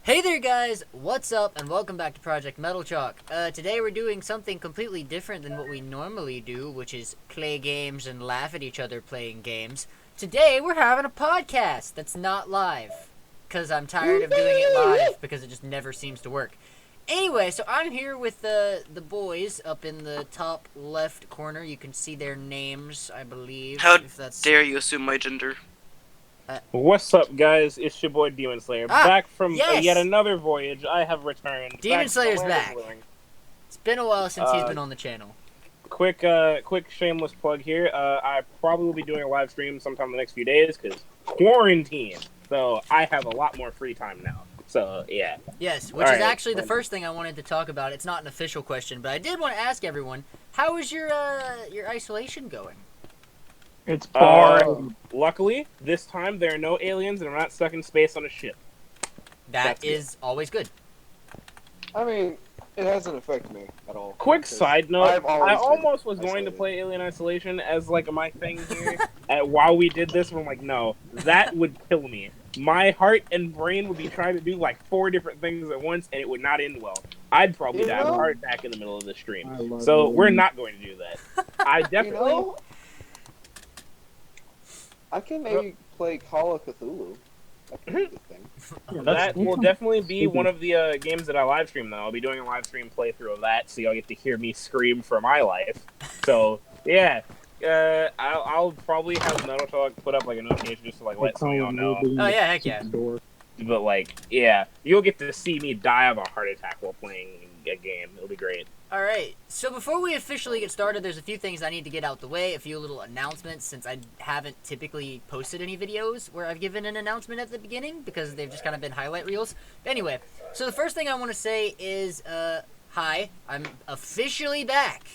Hey there guys, what's up and welcome back to Project Metal Chalk. Today we're doing something completely different than what we normally do, which is play games and laugh at each other playing games. Today we're having a podcast that's not live, because I'm tired of doing it live because it just never seems to work. Anyway, so I'm here with the boys up in the top left corner. You can see their names, I believe. How if that's... dare you assume my gender? What's up, guys? It's your boy Demon Slayer, back from yes! yet another voyage. I have returned. Demon Slayer's from the land back. of Living. It's been a while since he's been on the channel. Quick shameless plug here. I probably will be doing a live stream sometime in the next few days because quarantine. So I have a lot more free time now. So yeah. Yes, which is actually the first thing I wanted to talk about. It's not an official question, but I did want to ask everyone, how is your isolation going? It's boring. Luckily, this time there are no aliens and I'm not stuck in space on a ship. That is always good. I mean, it hasn't affected me at all. Quick side note, I almost was going isolated. to play Alien Isolation as like my thing here while we did this, but I'm like, no, that would kill me. My heart and brain would be trying to do like 4 different things at once, and it would not end well. I'd probably die of a heart attack in the middle of the stream. So we're not going to do that. I definitely... You know, I can maybe play Call of Cthulhu. That could be a good thing. That will definitely be one of the games that I live stream, though. I'll be doing a live stream playthrough of that, so y'all get to hear me scream for my life. So, yeah. I'll probably have Metal Talk put up like a notification just to like let some of y'all know. Oh yeah, heck yeah. But like, yeah, you'll get to see me die of a heart attack while playing a game. It'll be great. Alright, so before we officially get started, there's a few things I need to get out the way, a few little announcements, since I haven't typically posted any videos where I've given an announcement at the beginning, because they've just kind of been highlight reels. Anyway, so the first thing I want to say is, hi, I'm officially back.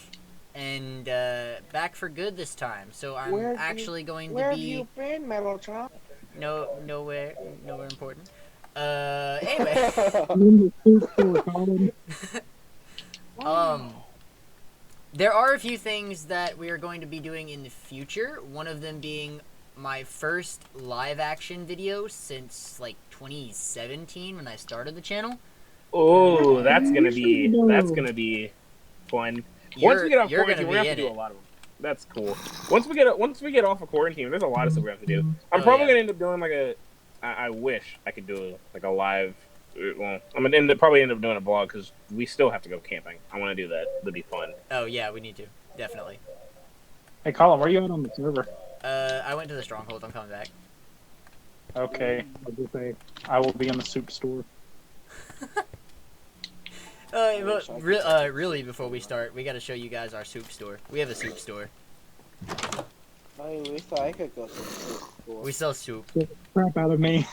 And, back for good this time, so I'm actually going to be... Where have you been, Metal Chop? Nowhere important. Anyway. There are a few things that we are going to be doing in the future. One of them being my first live action video since like 2017 when I started the channel. Oh, that's gonna be fun. Once we get off quarantine, we're gonna have to do a lot of them. That's cool. Once we get off of quarantine, there's a lot of stuff we have to do. I'm probably gonna end up doing like a. I wish I could do like a live. Well, I'm gonna probably end up doing a vlog because we still have to go camping. I want to do that. That'd be fun. Oh yeah, we need to definitely. Hey Colin, where are you at on the server? I went to the stronghold. I'm coming back. Okay, I'll just say I will be in the soup store. Really, before we start, we got to show you guys our soup store. We have a soup store. I wish I could go to the soup store. We sell soup. Get the crap out of me.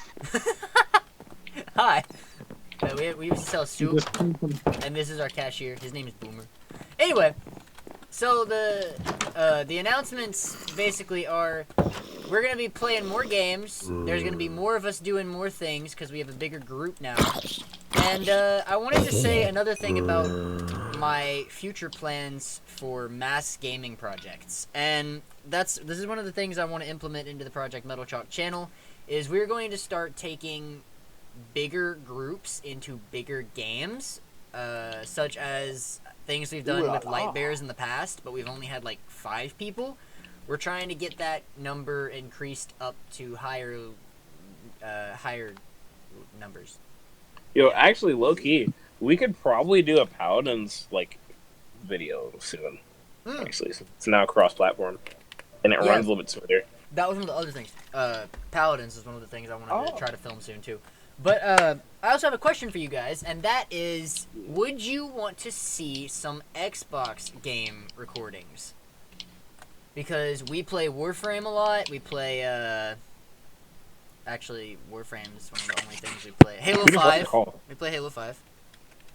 Hi. We used to sell soup, and this is our cashier. His name is Boomer. Anyway, so the announcements basically are we're gonna be playing more games. There's gonna be more of us doing more things because we have a bigger group now. And I wanted to say another thing about my future plans for mass gaming projects, and this is one of the things I want to implement into the Project Metal Chalk channel. Is we're going to start taking bigger groups into bigger games, such as things we've done with Light Bears in the past, but we've only had like 5 people. We're trying to get that number increased up to higher numbers. Yo, actually, low key, we could probably do a Paladins like video soon. Actually, so it's now cross-platform, and it runs a little bit smoother. That was one of the other things. Paladins is one of the things I wanted to try to film soon too. But I also have a question for you guys, and that is, would you want to see some Xbox game recordings? Because we play Warframe a lot. We play, actually, Warframe is one of the only things we play. Halo 5. We play Halo 5.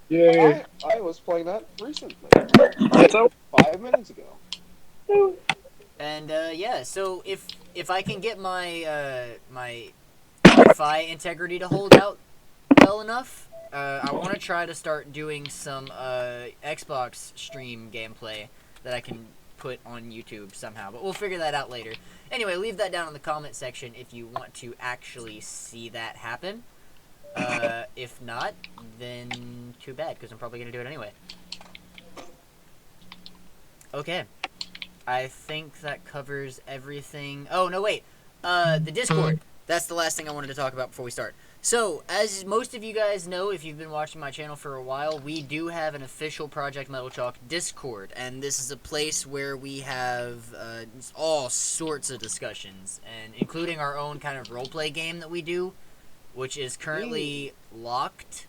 Yeah. I was playing that recently. 5 minutes ago. And, yeah, so if I can get my, my Wi-Fi integrity to hold out well enough, I want to try to start doing some, Xbox stream gameplay that I can put on YouTube somehow, but we'll figure that out later. Anyway, leave that down in the comment section if you want to actually see that happen. If not, then too bad, because I'm probably going to do it anyway. Okay. I think that covers everything. Oh, no, wait. The Discord. That's the last thing I wanted to talk about before we start. So, as most of you guys know, if you've been watching my channel for a while, we do have an official Project Metal Chalk Discord, and this is a place where we have all sorts of discussions, and including our own kind of roleplay game that we do, which is currently locked.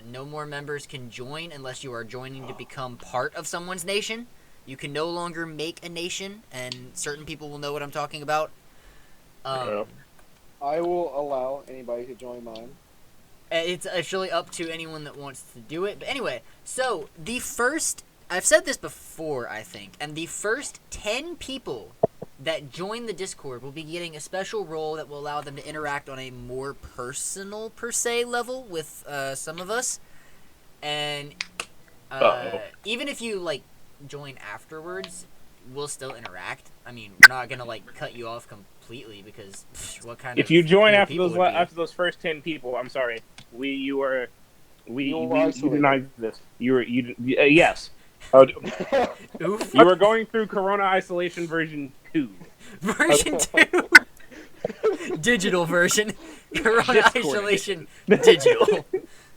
No more members can join unless you are joining to become part of someone's nation. You can no longer make a nation, and certain people will know what I'm talking about. I will allow anybody to join mine. It's actually up to anyone that wants to do it. But anyway, so the first... I've said this before, I think. And the first 10 people that join the Discord will be getting a special role that will allow them to interact on a more personal, per se, level with some of us. And even if you, like, join afterwards, we'll still interact. I mean, we're not going to, like, cut you off completely because what kind if of... you join after after those first 10 people, I'm sorry. We isolated. denied this. Yes. Oof. You were going through Corona Isolation version 2. Version 2. Digital version. Corona Discord. Isolation digital.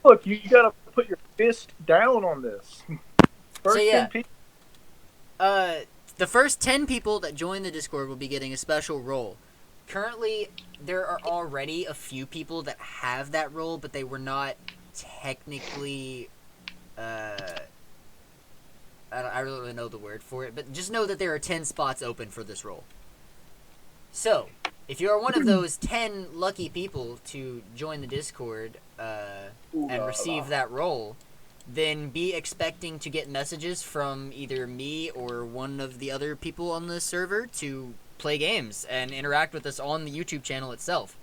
Look, you gotta put your fist down on this. First So, yeah. 10 people. The first 10 people that join the Discord will be getting a special role. Currently, there are already a few people that have that role, but they were not technically, I really don't know the word for it, but just know that there are 10 spots open for this role. So, if you are one of those 10 lucky people to join the Discord, and receive that role, then be expecting to get messages from either me or one of the other people on the server to play games and interact with us on the YouTube channel itself.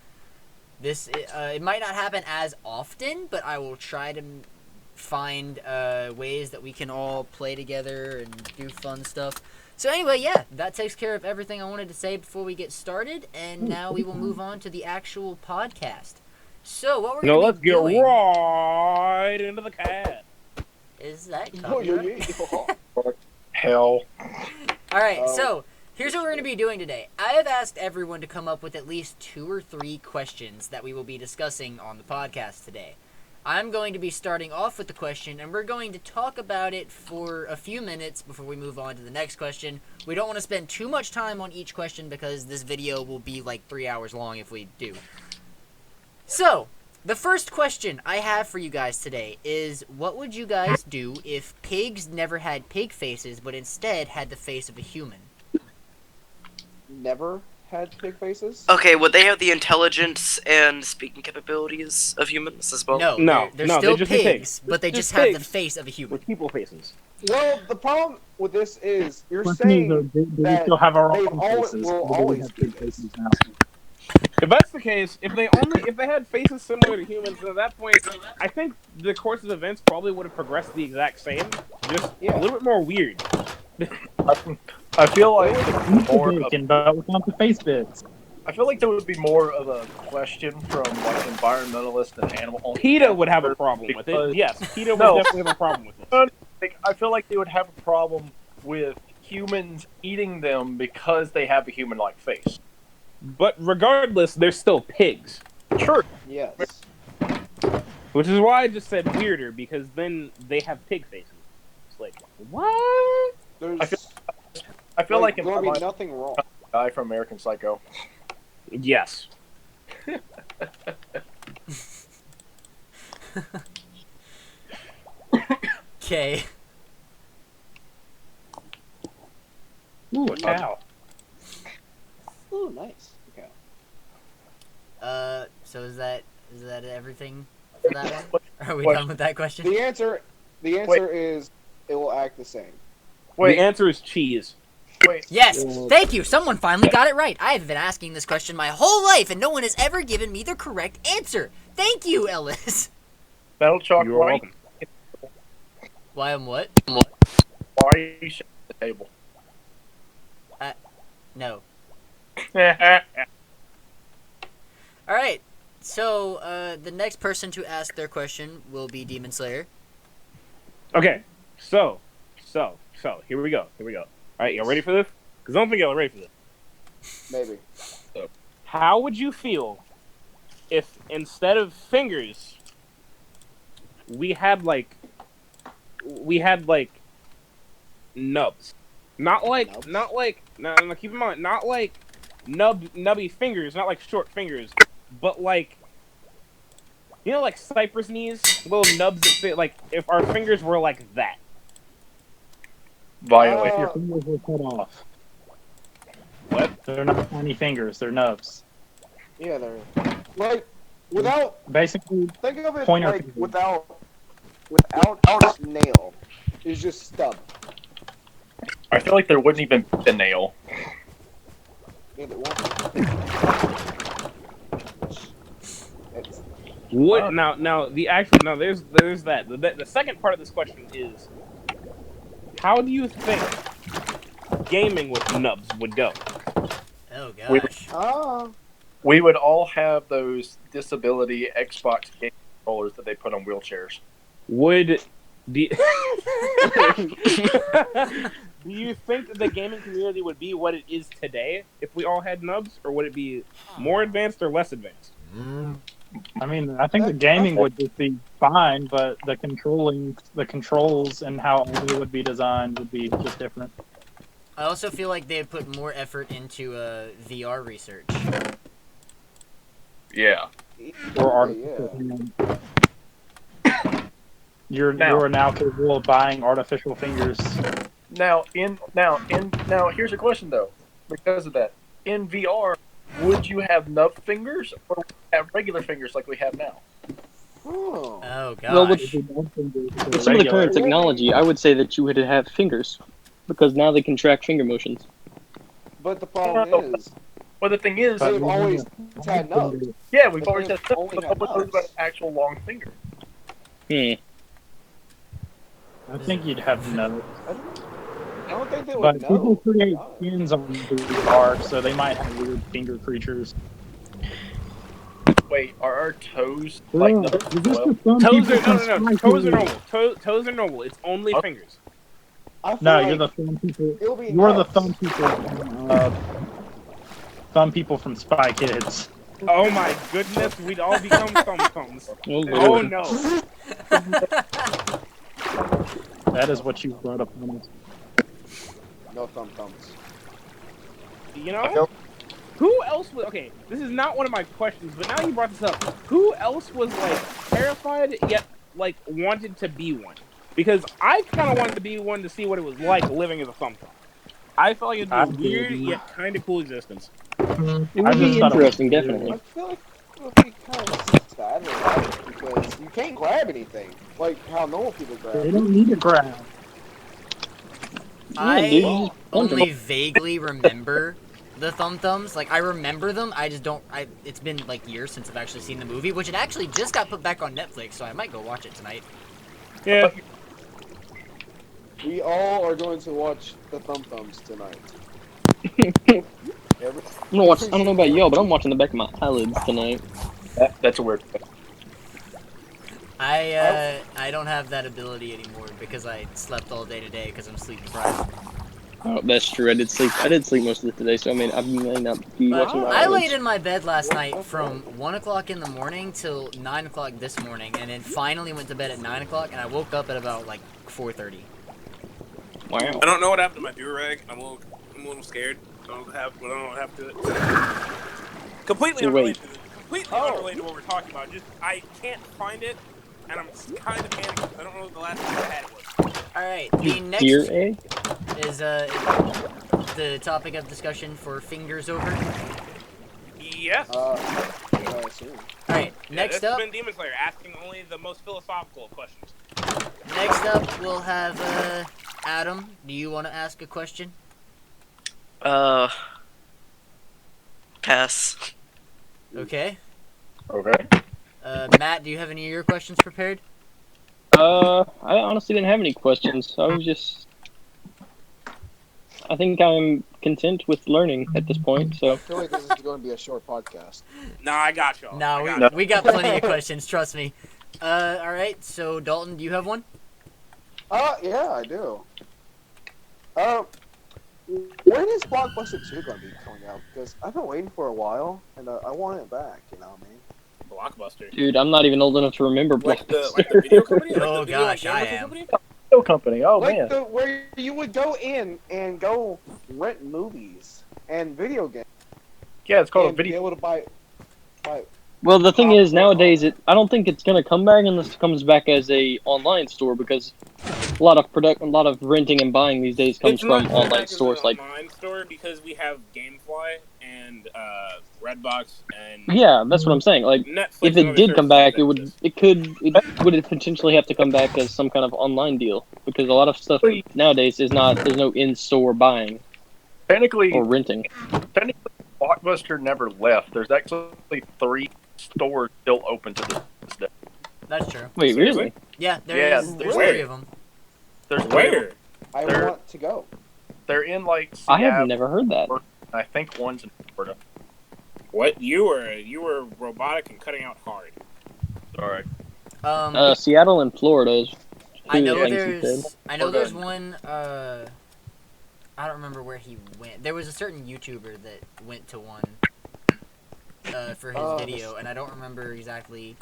This it might not happen as often, but I will try to find ways that we can all play together and do fun stuff. So anyway, yeah, that takes care of everything I wanted to say before we get started, and now we will move on to the actual podcast. So what we're No, going let's to be get doing right into the cat. is that Oh, copyright? Hell. Alright, Oh. so here's what we're going to be doing today. I have asked everyone to come up with at least 2 or 3 questions that we will be discussing on the podcast today. I'm going to be starting off with the question, and we're going to talk about it for a few minutes before we move on to the next question. We don't want to spend too much time on each question because this video will be like 3 hours long if we do. So, the first question I have for you guys today is, what would you guys do if pigs never had pig faces, but instead had the face of a human? Never had pig faces? Okay, would they have the intelligence and speaking capabilities of humans as well? No, No, they're no, still they just be pigs, pigs. but they Just just have the pigs. face of a human. With people faces. Well, the problem with this is you're Question is, saying though, do we that still have our they've own always- faces? will or do we always have be big this. faces now? If that's the case, if they had faces similar to humans, then at that point, I think the course of events probably would have progressed the exact same, just Yeah. a little bit more weird. I feel like more of, Bacon, but without the face bits. I feel like there would be more of a question from like environmentalists and animal. PETA would have a problem with Because- it. Yes, PETA No. would definitely have a problem with it. Like, I feel like they would have a problem with humans eating them because they have a human-like face. But regardless, they're still pigs. Sure. Yes. Which is why I just said weirder, because then they have pig faces. It's like, what? There's I feel like in there'll my be mind, nothing wrong. guy from American Psycho. Yes. Okay. Ooh, a cow. Ooh, nice. Okay. So is that everything for that one? Are we What? done with that question? The answer is it will act the same. Wait, The answer is cheese. wait. Yes! Yeah. Thank you! Someone finally got it right! I have been asking this question my whole life, and no one has ever given me the correct answer! Thank you, Ellis! Metal chalk. You're Why, welcome. Why am what? why are you shutting the table? No. Wait, Alright. So, the next person to ask their question will be Demon Slayer. Okay, so, here we go. All right, y'all ready for this? Because I don't think y'all are ready for this. Maybe. How would you feel if instead of fingers, we had like nubs? Not like, no, keep in mind, not like nubby fingers, not like short fingers, but like, you know, like cypress knees, little nubs that fit, like, if our fingers were like that. Violate. Your fingers were cut off. What? They're not tiny fingers. They're nubs. Yeah, they're like without. Basically, Think of it Pointer like finger. without nail. It's just stub. I feel like there wouldn't even be a nail. And it won't. It's, What now? The actual there's that. The second part of this question is, how do you think gaming with nubs would go? Oh gosh. We would all have those disability Xbox game controllers that they put on wheelchairs. Would the do you think that the gaming community would be what it is today if we all had nubs, or would it be more advanced or less advanced? I mean, I think the gaming would just be fine, but the controls and how it would be designed would be just different. I also feel like they'd put more effort into VR research. Yeah. Or artificial hand. You are now capable of buying artificial fingers. Now here's a question though. Because of that, in VR, would you have nub fingers or would you have regular fingers like we have now? oh. Oh gosh. Well, with some of the current technology, I would say that you would have fingers, because now they can track finger motions. But the problem is, Well, the thing is, they've always had nubs. yeah, we've always had They've only but had nobody knows about nubs. an actual long finger. I think you'd have nubs. I don't think they would But people know. create skins on VR, so they might have weird finger creatures. Wait, are our toes like Bro, nubs is as this well? the thumb Toes people are from no. Spy Toes are Kids? normal. Toes are normal. It's only fingers. I feel No, like you're the thumb people. it'll be You're the nuts. thumb people from Spy Kids. Oh my goodness, we'd all become thumbs. Oh, Oh Lord. no. That is what you brought up on us. No thumbs. You know? Who else was okay? This is not one of my questions, but now you brought this up. Who else was like terrified yet like wanted to be one? Because I kind of wanted to be one to see what it was like living as a thumb. I felt like it'd be a weird yet kind of cool existence. It I would just be thought it was interesting, weird. definitely. I feel like it would be kind of sad about it because you can't grab anything like how normal people They grab. don't need to grab. Yeah, dude, you I just punch 'em. only vaguely remember the thumbs. Like I remember them. I just don't. It's been like years since I've actually seen the movie, which it actually just got put back on Netflix, so I might go watch it tonight. Yeah. We all are going to watch the thumbs tonight. I don't know about y'all, but I'm watching the back of my eyelids tonight. That's a weird thing. I don't have that ability anymore because I slept all day today because I'm sleep deprived. Oh, that's true. I did sleep most of it today, so I mean, I may not be But watching my I eyelids. laid in my bed last night from 1 o'clock in the morning till 9 o'clock this morning, and then finally went to bed at 9 o'clock, and I woke up at about like 4:30. Wow. I don't know what happened to my do-rag. I'm a little scared. I don't have to. Completely So wait. unrelated to what we're talking about. Just I can't find it, and I'm kind of panicking. I don't know what the last time I had it was. All right, the next Dear A? is the topic of discussion for fingers over. Yes. I assume. All right, Yeah, next this has up, been Demon Slayer asking only the most philosophical of questions. we'll have Adam. Do you want to ask a question? Pass. Okay. Okay. Matt, do you have any of your questions prepared? I honestly didn't have any questions. I I think I'm content with learning at this point. So I feel like this is going to be a short podcast. Nah, I got y'all. No, we got plenty of questions. Trust me. All right. So Dalton, do you have one? Yeah, I do. When is Blockbuster 2 going to be coming out? Because I've been waiting for a while, and I want it back, you know what I mean? Blockbuster. dude, I'm not even old enough to remember Like the Blockbuster. video company? Oh, Like the video gosh, game I rental am. company? Video company. Oh man. Where you would go in and go rent movies and video games. Yeah, it's called a and be video. able to buy Well, the thing is, nowadays, I don't think it's gonna come back unless it comes back as a online store because a lot of renting and buying these days comes It's not from coming online back as an stores. Like, online store because we have GameFly and Redbox and yeah, that's what I'm saying. Like, Netflix. if and it other did come services back, that it would exist. potentially have to come back as some kind of online deal because a lot of stuff nowadays there's no in-store buying Technically, or renting. Blockbuster never left. There's actually 3 stores still open to this day. That's true. Wait, Seriously? really? Yeah, Yeah, there's where? 3 of them. There's 3 of Where? them. I They're- want to go. They're in like I Seattle. have never heard that. I think one's in Florida. What? You were robotic and cutting out hard. Sorry. Seattle and Florida is I know things he said. there's one. I don't remember where he went. There was a certain YouTuber that went to one for his video, and I don't remember exactly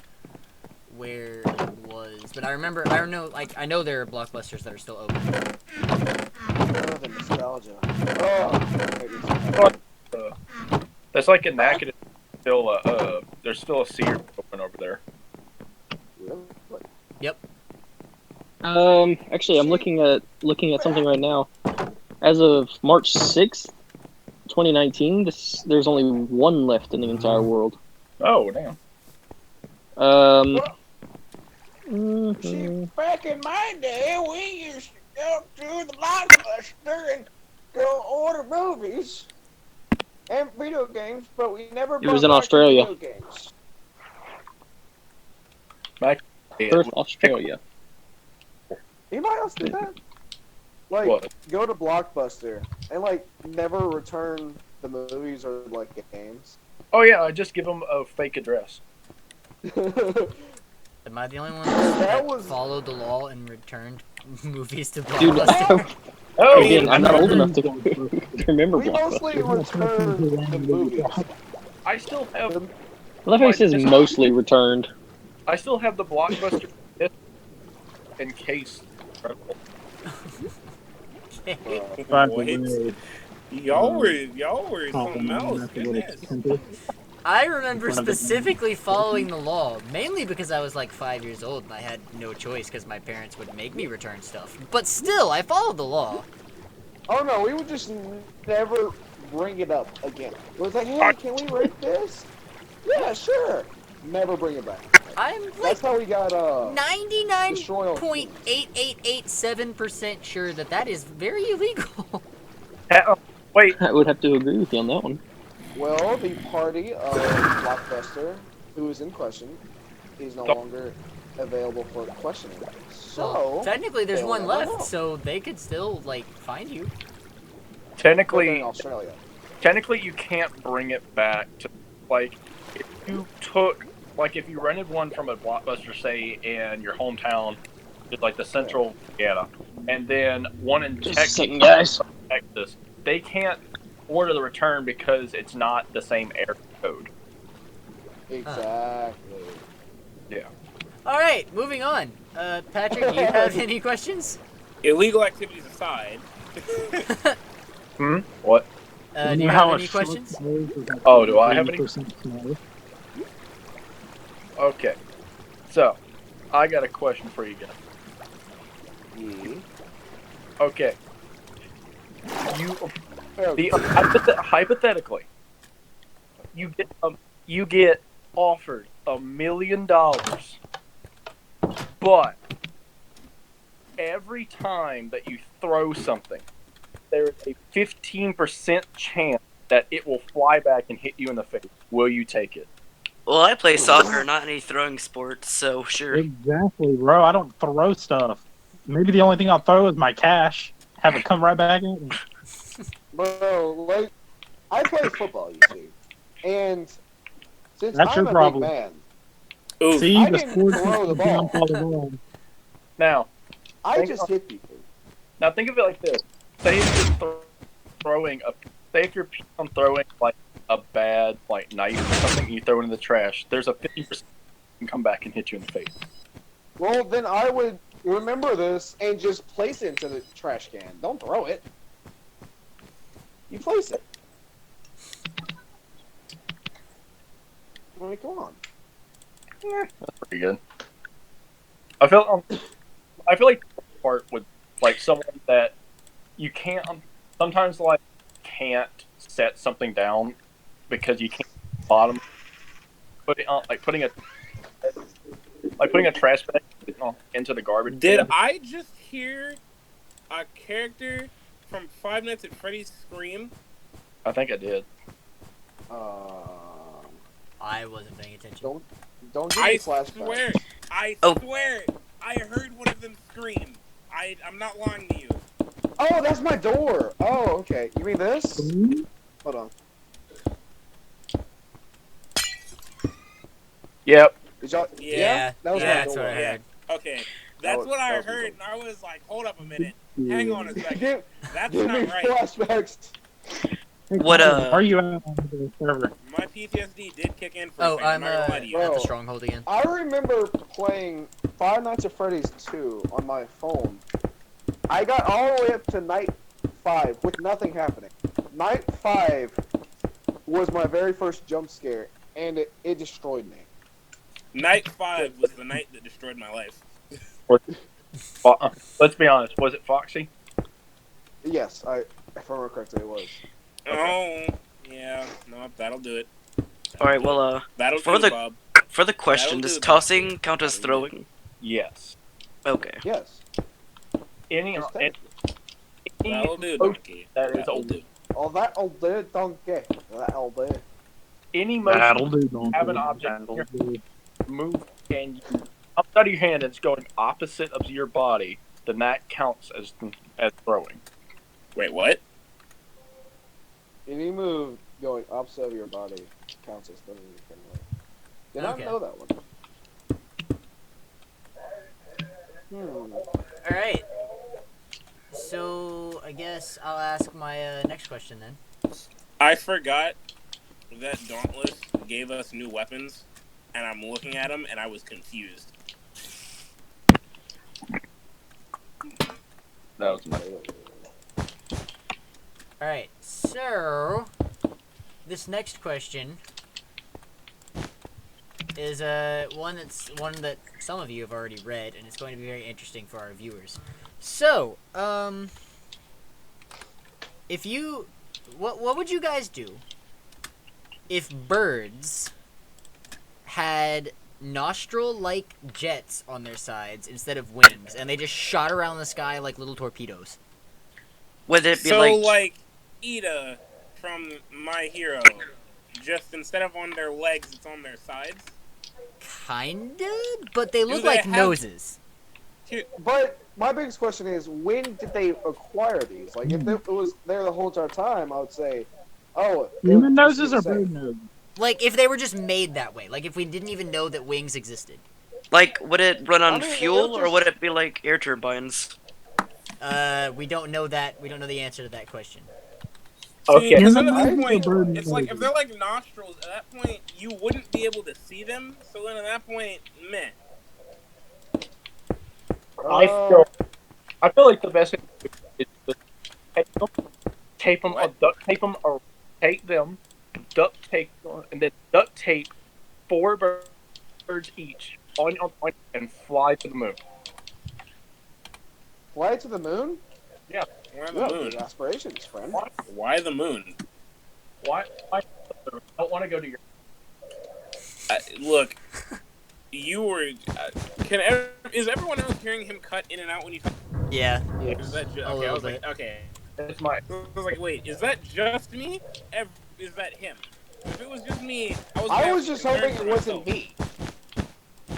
where it was. But I know there are Blockbusters that are still open. Oh, the nostalgia. Oh, That's like in Nacogdoches. There's still a Sears open over there. really? Actually, I'm looking at something right now. As of March 6th, 2019, there's only one left in the entire world. Oh damn. See, back in my day, we used to go to the Blockbuster and go order movies and video games, but we never. It was brought in back Australia. video games. Perth, Australia. Anybody else do that? Like, What? go to Blockbuster and like never return the movies or like games. Oh yeah, I just give them a fake address. Am I the only one That that was- followed the law and returned movies to Dude, Blockbuster? Oh, again, I'm not old enough to remember We mostly Blockbuster. return the movies. I still have. I love how he says mostly returned. I still have the Blockbuster in case. What? Y'all were something else. Goodness. I remember specifically following the law, mainly because I was like 5 years old and I had no choice because my parents would make me return stuff. But still, I followed the law. Oh no, we would just never bring it up again. It was like, hey, can we rent this? Yeah, sure. Never bring it back. I'm like That's how we got destroyed. 99.8887% sure that is very illegal. Wait, I would have to agree with you on that one. Well, the party of Blockbuster, who is in question, is no longer available for questioning. So Technically, there's they'll one never left, know. so they could still like find you. They're in technically, Australia. you can't bring it back to like if you rented one from a Blockbuster, say in your hometown, just like the central Indiana, and then one in Just a Texas, second, guys. they can't order the return because it's not the same area code. Exactly. All right, moving on. Patrick, do you have any questions? Illegal activities aside, What? Do you have any questions? Oh, do I have any? Okay. So, I got a question for you guys. Okay. Hypothetically, you get offered $1 million, but every time that you throw something, there is a 15% chance that it will fly back and hit you in the face. Will you take it? Well, I play soccer, not any throwing sports, so sure. Exactly, bro. I don't throw stuff. Maybe the only thing I'll throw is my cash. Have it come right back in. Bro, like, I play football, you see. And since That's I'm your a problem. big man, Ooh. See, I the can sports throw the ball. jump all the ball. Now, I Think just of- hit people. now think of it like this. Say if you're throwing a, say if you're on throwing like a bad like knife or something, and you throw it in the trash. There's a 50% can come back and hit you in the face. Well, then I would remember this and just place it into the trash can. Don't throw it. You place it. I mean, come on. Pretty good. I feel like the part with like someone that you can't sometimes like can't set something down because you can't bottom put it on like putting a trash bag into the garbage. Did bin. I just hear a character from Five Nights at Freddy's scream? I think I did. I wasn't paying attention. Don't give me I flashbacks. swear, I heard one of them scream. I'm not lying to you. Oh, that's my door. Oh, okay. You mean this? Hold on. Yep. Did y'all? Yeah, that was yeah, my that's door. what I Yeah. heard. Okay, that's was- what that I was my heard, and door. I was like, hold up a minute. Hang on a second. Give, That's give me not right. flashbacks. What, Are you out on the server? My PTSD did kick in for a Oh, second. I'm not gonna lie to you. at the Bro. stronghold again. I remember playing Five Nights at Freddy's 2 on my phone. I got all the way up to night 5 with nothing happening. Night 5 was my very first jump scare, and it destroyed me. Night 5 was the night that destroyed my life. Let's be honest. Was it Foxy? Yes, if I remember correctly, it was. Oh, yeah. No, that'll do it. Alright, well, That'll for do, the- Bob. for the question, That'll does do, Bob. tossing count as throwing? Yes. Okay. Yes. Any Just That'll do, Oh, donkey. that is That'll old. do. Oh, that'll do, donkey. That'll do. Any motion That'll do. Don't have an do. object That'll here. do. move and you outside of your hand and it's going opposite of your body, then that counts as throwing. Wait, what? Any move going opposite of your body counts as throwing. Did Okay. not know that one. All right. So I guess I'll ask my next question then. I forgot that Dauntless gave us new weapons, and I'm looking at them, and I was confused. That was my All right. So this next question is one that some of you have already read, and it's going to be very interesting for our viewers. So, if you, what would you guys do if birds had nostril-like jets on their sides instead of wings, and they just shot around the sky like little torpedoes? Would it be So, like like Ida from My Hero, just instead of on their legs, it's on their sides? Kinda, but they look they like have- noses. But my biggest question is, when did they acquire these? Like, if it was there the whole entire time, I would say, oh, Human this noses is or the same. bird noses? Like, if they were just made that way. Like, if we didn't even know that wings existed. would it run on I mean, fuel it'll or just- would it be like air turbines? We don't know that. We don't know the answer to that question. Okay. Because at Human that noses or point, bird it's like, if noses? they're like nostrils, at that point, you wouldn't be able to see them, so then at that point, meh. I feel like the best thing to do is to tape them, duct tape them, or tape them, duct tape, and then duct tape 4 birds each on and fly to the moon. Fly to the moon? Why the You have moon? big aspirations, friend. Why the moon? Why? I don't want to go to your. Look, you were. Is everyone else hearing him cut in and out when you talk? Yeah. Is that A okay? I little was bit. like, okay. It's my. I was like, wait, is that just me? Is that him? If it was just me, I was just hoping it wasn't me. me.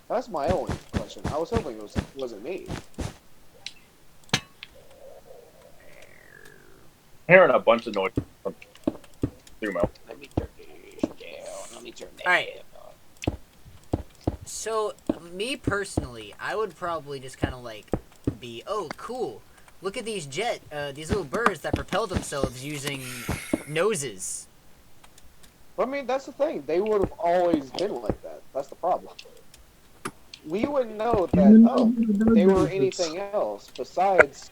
That's my only question. I was hoping it wasn't me. hearing a bunch of noise from Sumo. Let me turn this down. Let me turn that Alright. down. So, me personally, I would probably just kind of like be, oh, cool. Look at these these little birds that propel themselves using noses. I mean, that's the thing. They would have always been like that. That's the problem. We wouldn't know that, they were anything else besides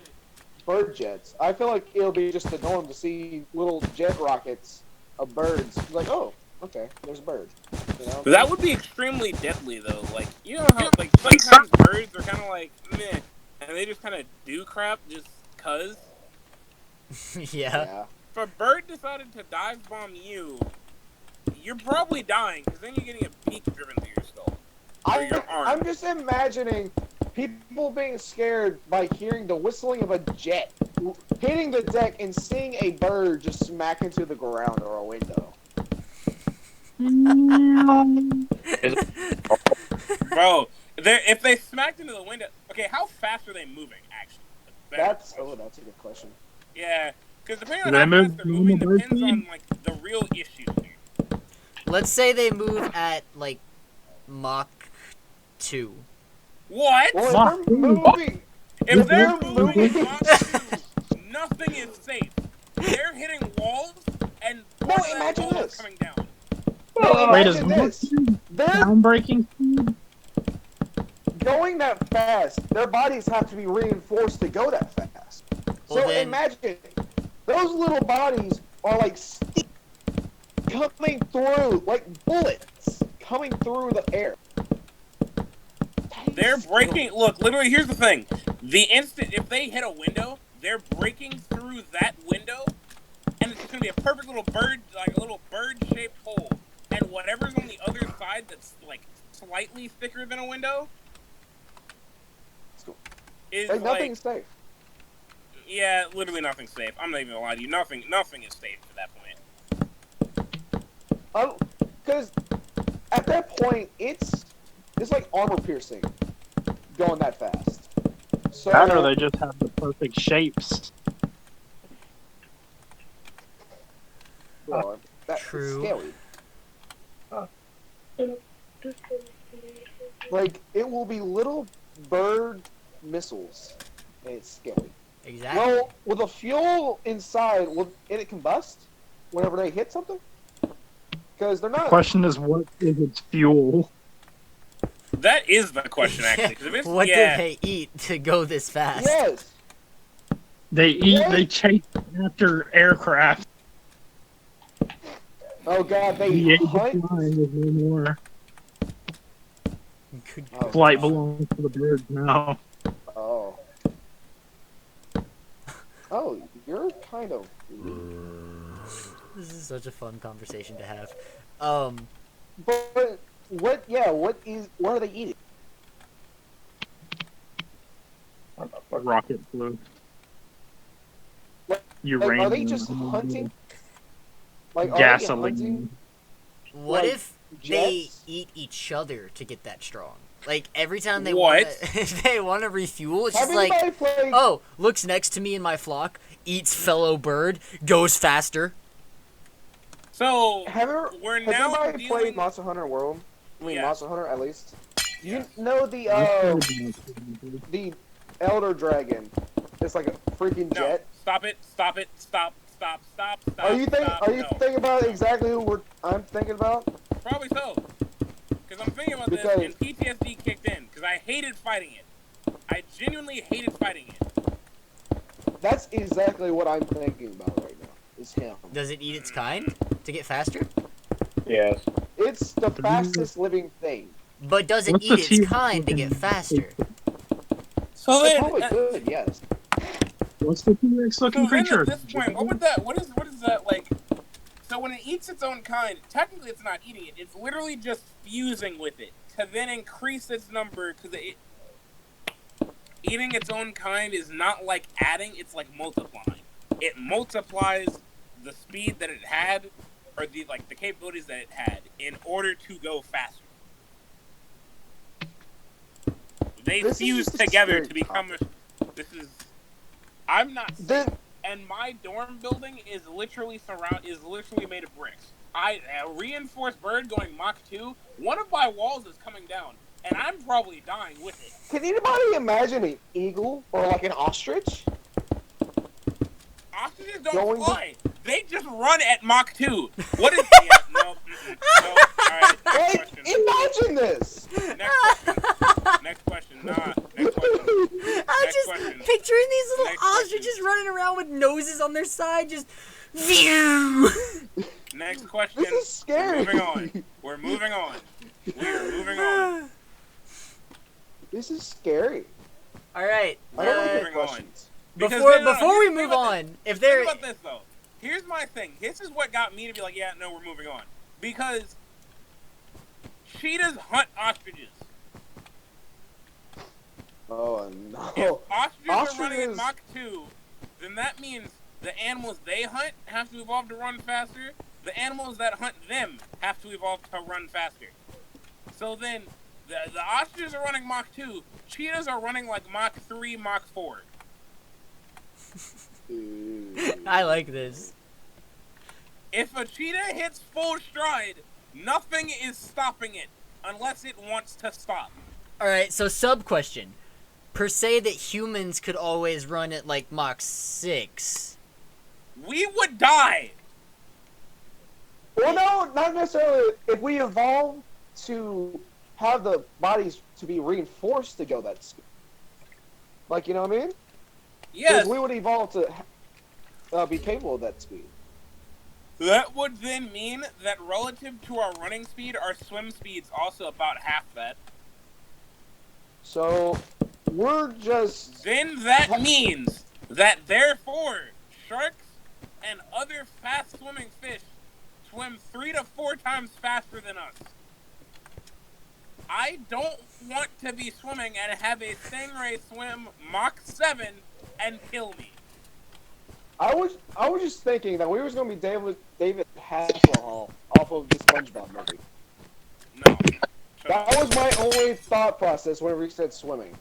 bird jets. I feel like it'll be just the norm to see little jet rockets of birds. Like, oh, okay, there's a bird. You know? That would be extremely deadly, though. Like, you know how, like, sometimes birds are kind of like, meh, and they just kind of do crap just cuz? Yeah. If a bird decided to dive bomb you, you're probably dying, because then you're getting a beak driven through your skull. Or your arm. I'm just imagining people being scared by hearing the whistling of a jet hitting the deck and seeing a bird just smack into the ground or a window. Bro, if they smacked into the window... Okay, how fast are they moving, actually? That's a good question. Yeah, because depending on how fast they're moving depends on, like, the real issue here. Let's say they move at, like, Mach 2. What? Well, If they're moving at Mach 2, nothing is safe. They're hitting walls, and imagine walls this. are coming down. No, Wait, is imagine Mach this. 2 They're groundbreaking speed? going that fast. Their bodies have to be reinforced to go that fast. Well, So then- imagine those little bodies are like coming through, like bullets coming through the air. They're breaking. Look, literally, here's the thing. The instant, if they hit a window, they're breaking through that window, and it's just going to be a perfect little bird, like a little bird-shaped hole. And whatever's on the other side that's, like, slightly thicker than a window is, Like nothing's safe. yeah, literally nothing's safe. I'm not even going to lie to you. Nothing is safe at that point. Because at that point, it's like armor piercing going that fast. So That or they just have the perfect shapes. that's True. scary. Like it will be little bird missiles, and it's scary. Exactly. Well, will the fuel inside will it combust whenever they hit something? Because they're The not. question is, what is its fuel? That is the question, actually. 'Cause if it's, What yeah, did they eat to go this fast? Yes. They chase after aircraft. Oh God, they The age of hunt. flying is no more. Good Oh, Flight God. belongs to the birds now. Oh. Oh, you're kind of. This is such a fun conversation to have. But what? Yeah. What are they eating? Rocket fuel. Like, Uranium. are they just hunting? Like, are they hunting Gasoline. what like, if they jets? eat each other to get that strong? Like every time they What? want to refuel, it's Have just like, anybody played? oh, looks next to me in my flock, eats fellow bird, goes faster. so Has we're now anybody dealing... played Monster Hunter World? I mean, Yeah. Monster Hunter at least. Yeah. You know the Elder Dragon. It's like a freaking No, jet. stop it, stop. Are you no. thinking about exactly who I'm thinking about? Probably so. Because I'm thinking about this, Because- and PTSD kicked in, because I hated fighting it. I genuinely hated fighting it. That's exactly what I'm thinking about right now. Is him. Does it eat its kind to get faster? Yes. It's the fastest living thing. But does it What's the eat its T-Rex kind to get looking- faster? So It then, probably could, yes. What's the T-Rex so looking then creature? at this point, what is that, like... So when it eats its own kind, technically it's not eating it. It's literally just fusing with it to then increase its number, because eating its own kind is not like adding, it's like multiplying. It multiplies the speed that it had, or the capabilities that it had, in order to go faster. They This is fuse just a together scary to become this is... I'm not saying... and my dorm building is literally made of bricks. A reinforced bird going Mach 2. One of my walls is coming down, and I'm probably dying with it. Can anybody imagine an eagle or like an ostrich? Ostriches don't fly. They just run at Mach 2. What is? Yeah, no. All right. Next question. Imagine this. Next question. Nah. Next question. I'm just picturing these little ostriches running around with noses on their side, just. Phew. Next question. This is scary. We're moving on. We're moving on. This is scary. All right. I don't like the questions. Before we move on, if there. Think about this though. Here's my thing. This is what got me to be like, yeah, no, we're moving on. Because cheetahs hunt ostriches. Oh no. If ostriches are running at Mach 2, then that means the animals they hunt have to evolve to run faster. The animals that hunt them have to evolve to run faster. So then, the ostriches are running Mach 2. Cheetahs are running like Mach 3, Mach 4. I like this. If a cheetah hits full stride, nothing is stopping it unless it wants to stop. Alright, so sub-question. Per se that humans could always run at like Mach 6. We would die! Well, no, not necessarily. If we evolve to have the bodies to be reinforced to go that speed. Like, you know what I mean? Yes. We would evolve to be capable of that speed. That would then mean that relative to our running speed, our swim speed's also about half that. So, we're just... Then that means that therefore, sharks and other fast-swimming fish swim 3 to 4 times faster than us. I don't want to be swimming and have a stingray swim Mach 7 and kill me. I was just thinking that we was gonna be David Hasselhoff off of the SpongeBob movie. No. That was my only thought process whenever he said swimming.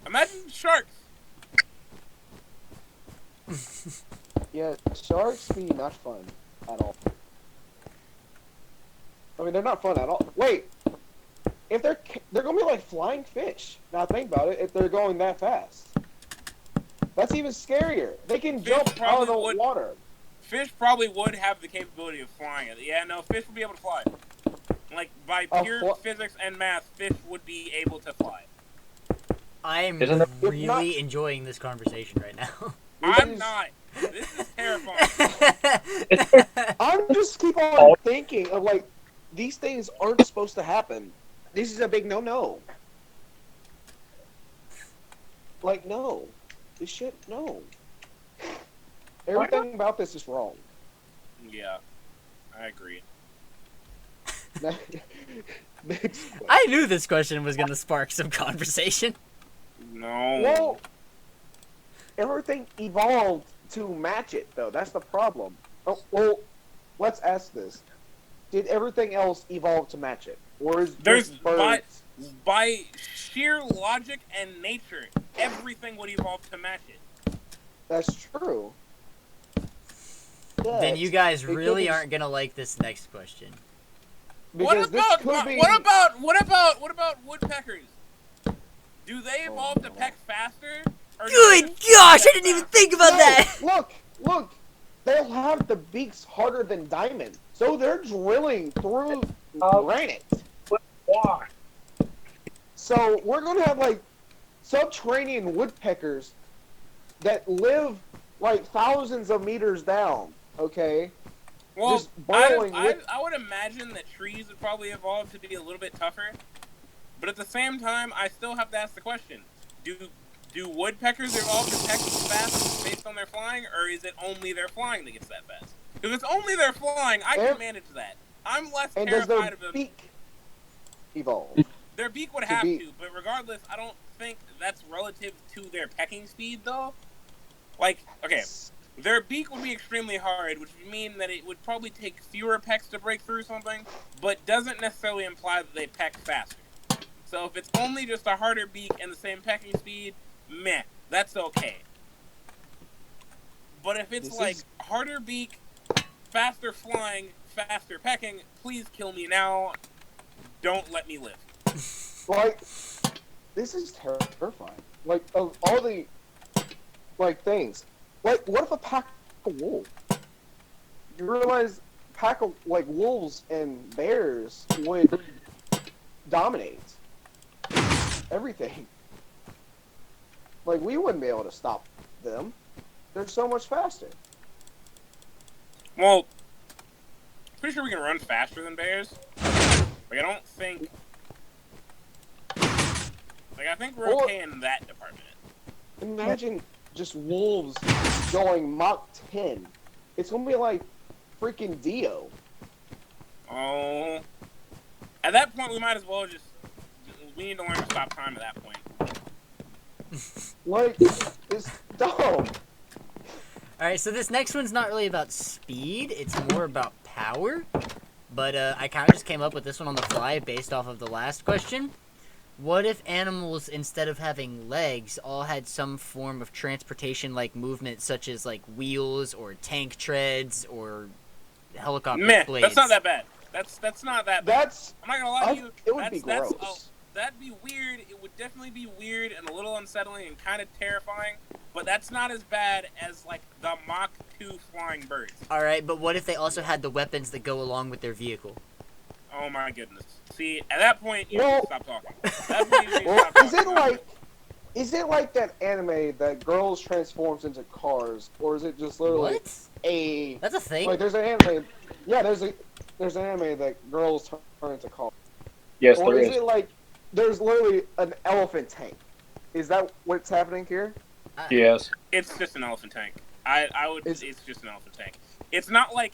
Imagine sharks. Yeah, sharks be not fun at all. I mean, they're not fun at all. Wait, if they're gonna be like flying fish. Now think about it. If they're going that fast, that's even scarier. They can jump out of the water. Fish probably would have the capability of flying. Yeah, no, fish would be able to fly. Like by pure physics and math, fish would be able to fly. I'm really enjoying this conversation right now. I'm not. This is terrifying. I'm just keep on thinking of like, these things aren't supposed to happen. This is a big no-no. Like, no. This shit, no. Everything about this is wrong. Yeah, I agree. I knew this question was going to spark some conversation. No. Well, everything evolved to match it, though. That's the problem. Oh, well, let's ask this. Did everything else evolve to match it? Or is There's birds... by sheer logic and nature, everything would evolve to match it. That's true. Then you guys really aren't going to like this next question. What about woodpeckers? Do they evolve to peck faster? Good gosh, I didn't even think about that! Look! They'll have the beaks harder than diamond. So they're drilling through granite. Why? So we're gonna have like subterranean woodpeckers that live like thousands of meters down, okay? Well, just burrowing I would imagine that trees would probably evolve to be a little bit tougher. But at the same time, I still have to ask the question: Do woodpeckers evolve to peck fast based on their flying, or is it only their flying that gets that fast? If it's only their flying, I can manage that. I'm less terrified of them. Does their beak evolve? Their beak would have to, but regardless, I don't think that's relative to their pecking speed, though. Like, okay, their beak would be extremely hard, which would mean that it would probably take fewer pecks to break through something, but doesn't necessarily imply that they peck faster. So if it's only just a harder beak and the same pecking speed, meh. that's okay. But if it's This like is- harder beak, faster flying, faster pecking, please kill me now. Don't let me live. Like, this is terrifying. Like, of all the, like, things. Like, what if a pack of wolves? You realize pack of, like, wolves and bears would dominate everything. Like, we wouldn't be able to stop them. They're so much faster. Well, pretty sure we can run faster than bears. Like, I don't think... Like, I think we're okay in that department. Imagine just wolves going Mach 10. It's gonna be like freaking Dio. Oh. At that point, we might as well just... We need to learn to stop time at that point. Like, it's dumb. Alright, so this next one's not really about speed, it's more about power. But I kind of just came up with this one on the fly based off of the last question. What if animals, instead of having legs, all had some form of transportation-like movement, such as like wheels or tank treads or helicopter Meh, blades? that's not that bad. That's not that bad. That's I'm not gonna lie to you. it would be that's, gross. That'd be weird. It would definitely be weird and a little unsettling and kind of terrifying. But that's not as bad as like the Mach 2 flying birds. Alright, but what if they also had the weapons that go along with their vehicle? Oh my goodness. See, at that point, you Well- need to stop talking. That's when you need to Well, stop is it like that anime that girls transforms into cars, or is it just literally What? a That's a thing? like there's an anime? Yeah, there's an anime that girls turn into cars. Yes, Or there is is. it like there's literally an elephant tank? Is that what's happening here? Yes. It's just an elephant tank. I would. It's just an elephant tank. It's not like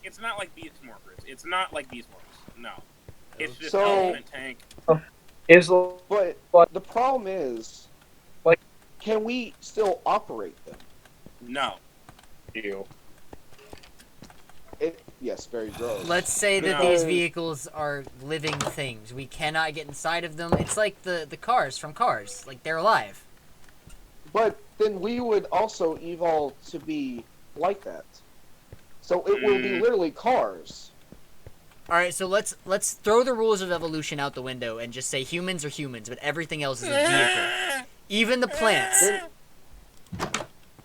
Beast Morphers. It's not like Beast Morphers. No. It's just So- an elephant tank. Is But the problem is, Like- can we still operate them? No. you? Yes, very gross. Let's say that No. these vehicles are living things. We cannot get inside of them. It's like the cars from Cars. Like, they're alive. But then we would also evolve to be like that. So it will be literally cars. Alright, so let's throw the rules of evolution out the window and just say humans are humans, but everything else is a vehicle. Even the plants.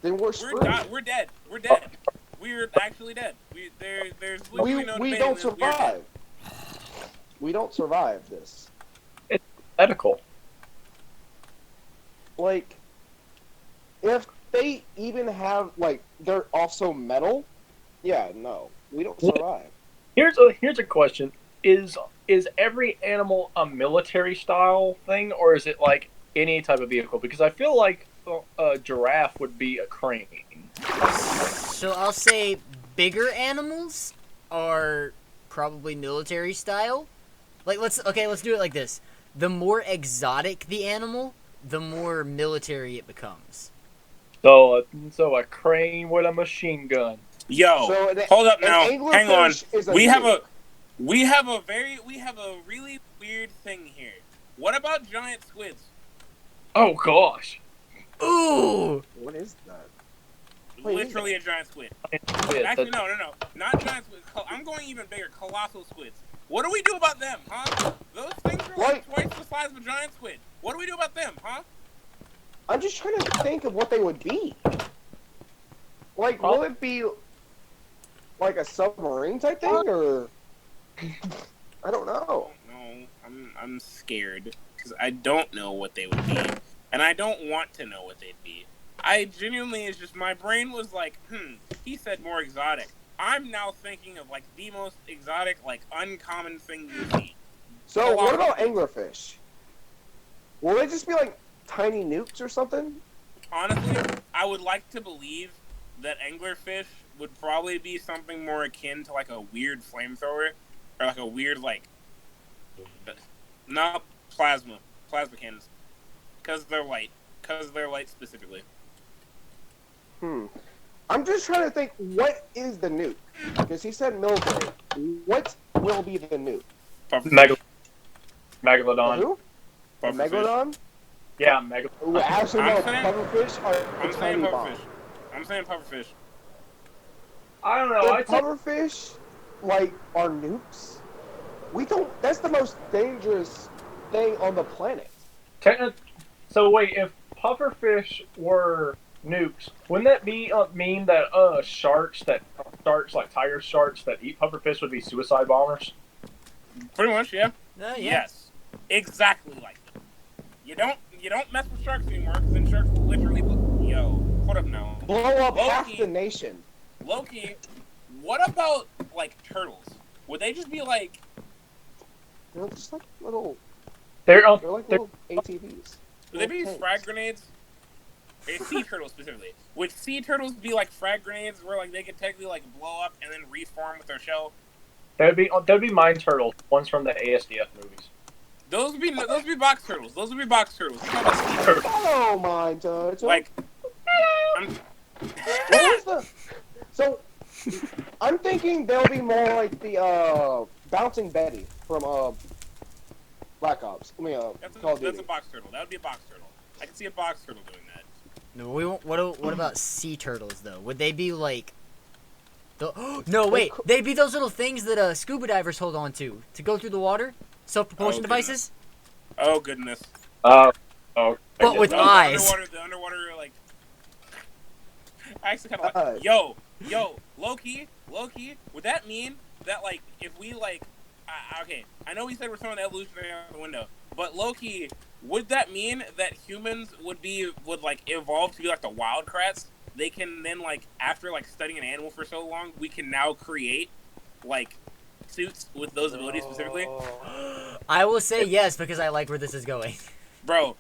Then we're We're screwed. we're dead. We're dead. We're actually dead. There's literally no We debating don't this. We're dead. survive. We don't survive this. Ethical. Like, if they even have, like, they're also metal, yeah, no. We don't survive. Here's a question: Is every animal a military style thing, or is it like any type of vehicle? Because I feel like a giraffe would be a crane. So I'll say bigger animals are probably military style. Like, let's do it like this. The more exotic the animal, the more military it becomes. So a crane with a machine gun. Yo, So an- hold up an now. Hang on. anglerfish is a We have nuke. we have a really weird thing here. What about giant squids? Oh gosh. Ooh! What is that? Wait, Literally a giant squid. Yeah, Actually, no, not giant squids. I'm going even bigger. Colossal squids. What do we do about them, huh? Those things are like twice the size of a giant squid. What do we do about them, huh? I'm just trying to think of what they would be. Like, will it be like a submarine type thing, or I don't know. No, I'm scared because I don't know what they would be, and I don't want to know what they'd be. I genuinely, it's just my brain was like, he said more exotic. I'm now thinking of like the most exotic, like uncommon thing you see. So, what about anglerfish? Will they just be like tiny nukes or something? Honestly, I would like to believe that anglerfish would probably be something more akin to like a weird flamethrower, or like a weird like, not plasma cannons, because they're light specifically. I'm just trying to think, what is the nuke? Because he said military. What will be the nuke? Megalodon. Who? A Pufferfish. Megalodon? Yeah, mega. Ooh, actually, no. I'm saying- Pufferfish are I'm a saying tiny bomb. pufferfish. I'm saying pufferfish. I don't know. The pufferfish, like, are nukes. We don't. That's the most dangerous thing on the planet. So wait, if pufferfish were nukes, wouldn't that be mean that sharks like tiger sharks that eat pufferfish would be suicide bombers? Pretty much, yeah. Yeah. Yes, exactly like that. You don't mess with sharks anymore, because then sharks will literally. Yo, hold up now. Blow up half Loki. the nation. Loki, what about like turtles? Would they just be like? They're just like little. They're They're like little ATVs. Would they be Tanks. frag grenades? Or sea turtles specifically. Would sea turtles be like frag grenades, where like they could technically like blow up and then reform with their shell? That'd be mine turtles, ones from the ASDF movies. Those would be box turtles. Those would be box turtles. I'm talking about sea turtles. Oh my turtle. Like, What was the? So, I'm thinking they'll be more like the Bouncing Betty from Black Ops. I mean, Call of that's Duty. a box turtle. That would be a box turtle. I can see a box turtle doing that. No, we won't, what about sea turtles though? Would they be like? No, wait. They'd be those little things that scuba divers hold on to go through the water. Self-propulsion devices. Oh goodness. Oh. But with No, eyes. The underwater, like. I actually kind of like. Yo, Loki. Would that mean that like if we like, okay, I know we said we're throwing the evolutionary out the window, but Loki, would that mean that humans would like evolve to be like the wildcrats? They can then like after like studying an animal for so long, we can now create like suits with those abilities specifically. I will say yes because I like where this is going. Bro,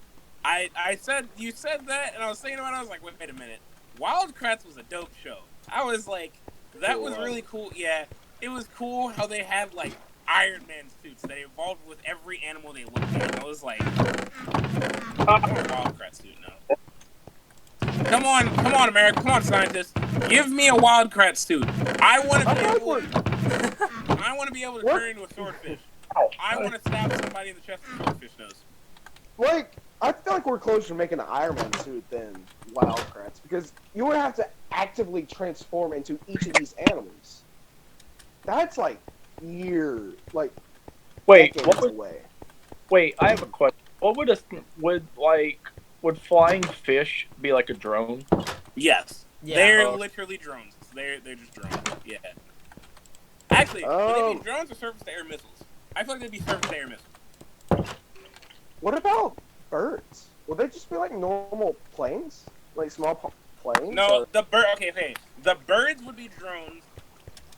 you said that, and I was thinking about it. I was like, wait a minute. Wildcrats was a dope show. I was like, that was really cool. Yeah, it was cool how they had like Iron Man suits that evolved with every animal they looked at. I was like, I want a Wildcrat suit now. Come on, America. Come on, scientists. Give me a Wildcrat suit. I want to be able to turn into a swordfish. I want to stab somebody in the chest with a swordfish nose. Like, I feel like we're closer to making an Iron Man suit than Wildcrats because you would have to actively transform into each of these animals. That's like years, like decades away. Wait, I have a question. What would flying fish be like a drone? Yes. Yeah. They're literally drones. They're just drones. Yeah. Actually, would they be drones or surface-to-air missiles? I feel like they'd be surface-to-air missiles. What about birds? Would they just be like normal planes? Like small planes? No, or- the bird. Okay. The birds would be drones.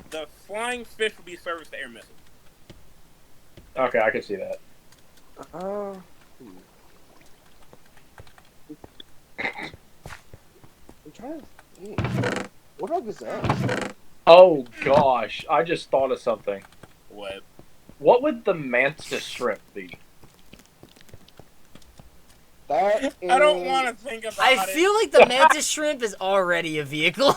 The flying fish would be surface-to-air missiles. Okay, I can see that. I'm trying to think. What about gazelles? Oh gosh, I just thought of something. What? What would the mantis shrimp be? That is... I don't want to think about it. I feel like the mantis shrimp is already a vehicle.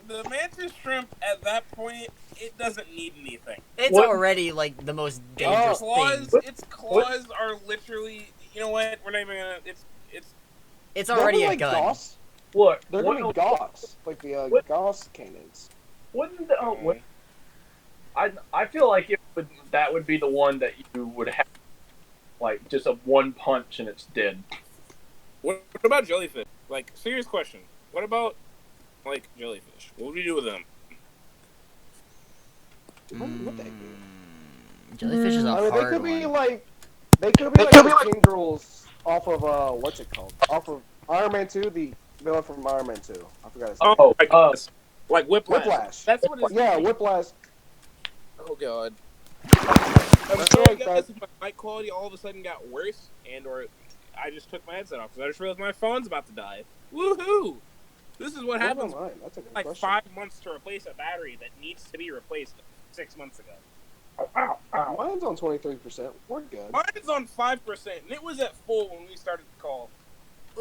The mantis shrimp at that point, it doesn't need anything. It's What? already like the most dangerous thing. Its claws are literally. You know what? We're not even gonna. It's They'll already be a like gun. Gauss. Look, They're gonna be Gauss, like the Gauss cannons. Wouldn't the, I feel like that would be the one that you would have, like just a one punch and it's dead. What about jellyfish? Like, serious question. What about like jellyfish? What would we do with them? What the heck? Jellyfish is a I mean, hard they could be one. like the tendrils off of what's it called? Off of Iron Man 2, the villain from Iron Man 2. I forgot his name. Oh my goodness. Like Whiplash. Whiplash. That's what it's. Yeah, Whiplash. Oh god. I'm I'm sorry, sorry, guys. guys. If my mic quality all of a sudden got worse, or I just took my headset off because I just realized my phone's about to die. Woohoo! This is what happens. That's a good Like question. 5 months to replace a battery that needs to be replaced 6 months ago. Mine's on 23%. We're good. Mine's on 5%, and it was at full when we started the call.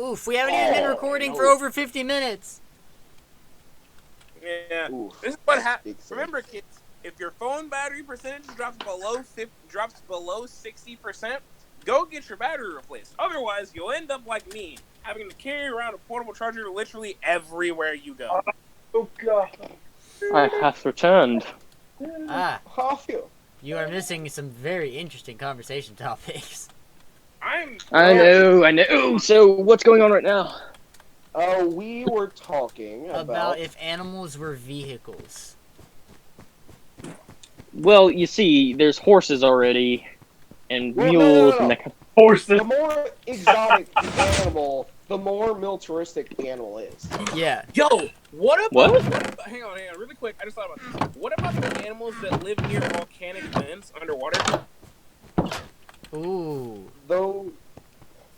Oof, we haven't even been recording for over 50 minutes. Yeah. Oof, This is what that's happens. big Remember, kids, if your phone battery percentage drops below 60%, go get your battery replaced. Otherwise, you'll end up like me, having to carry around a portable charger literally everywhere you go. Oh god. I have returned. Ah, How I feel. you are missing some very interesting conversation topics. I'm. I know. So, what's going on right now? We were talking About if animals were vehicles. Well, you see, there's horses already, and Well, mules, no. and that kind Horses. the more exotic the animal, the more militaristic the animal is. Yeah. Yo, what about? What? Hang on, really quick. I just thought about this. What about the animals that live near volcanic vents underwater? Ooh. Though,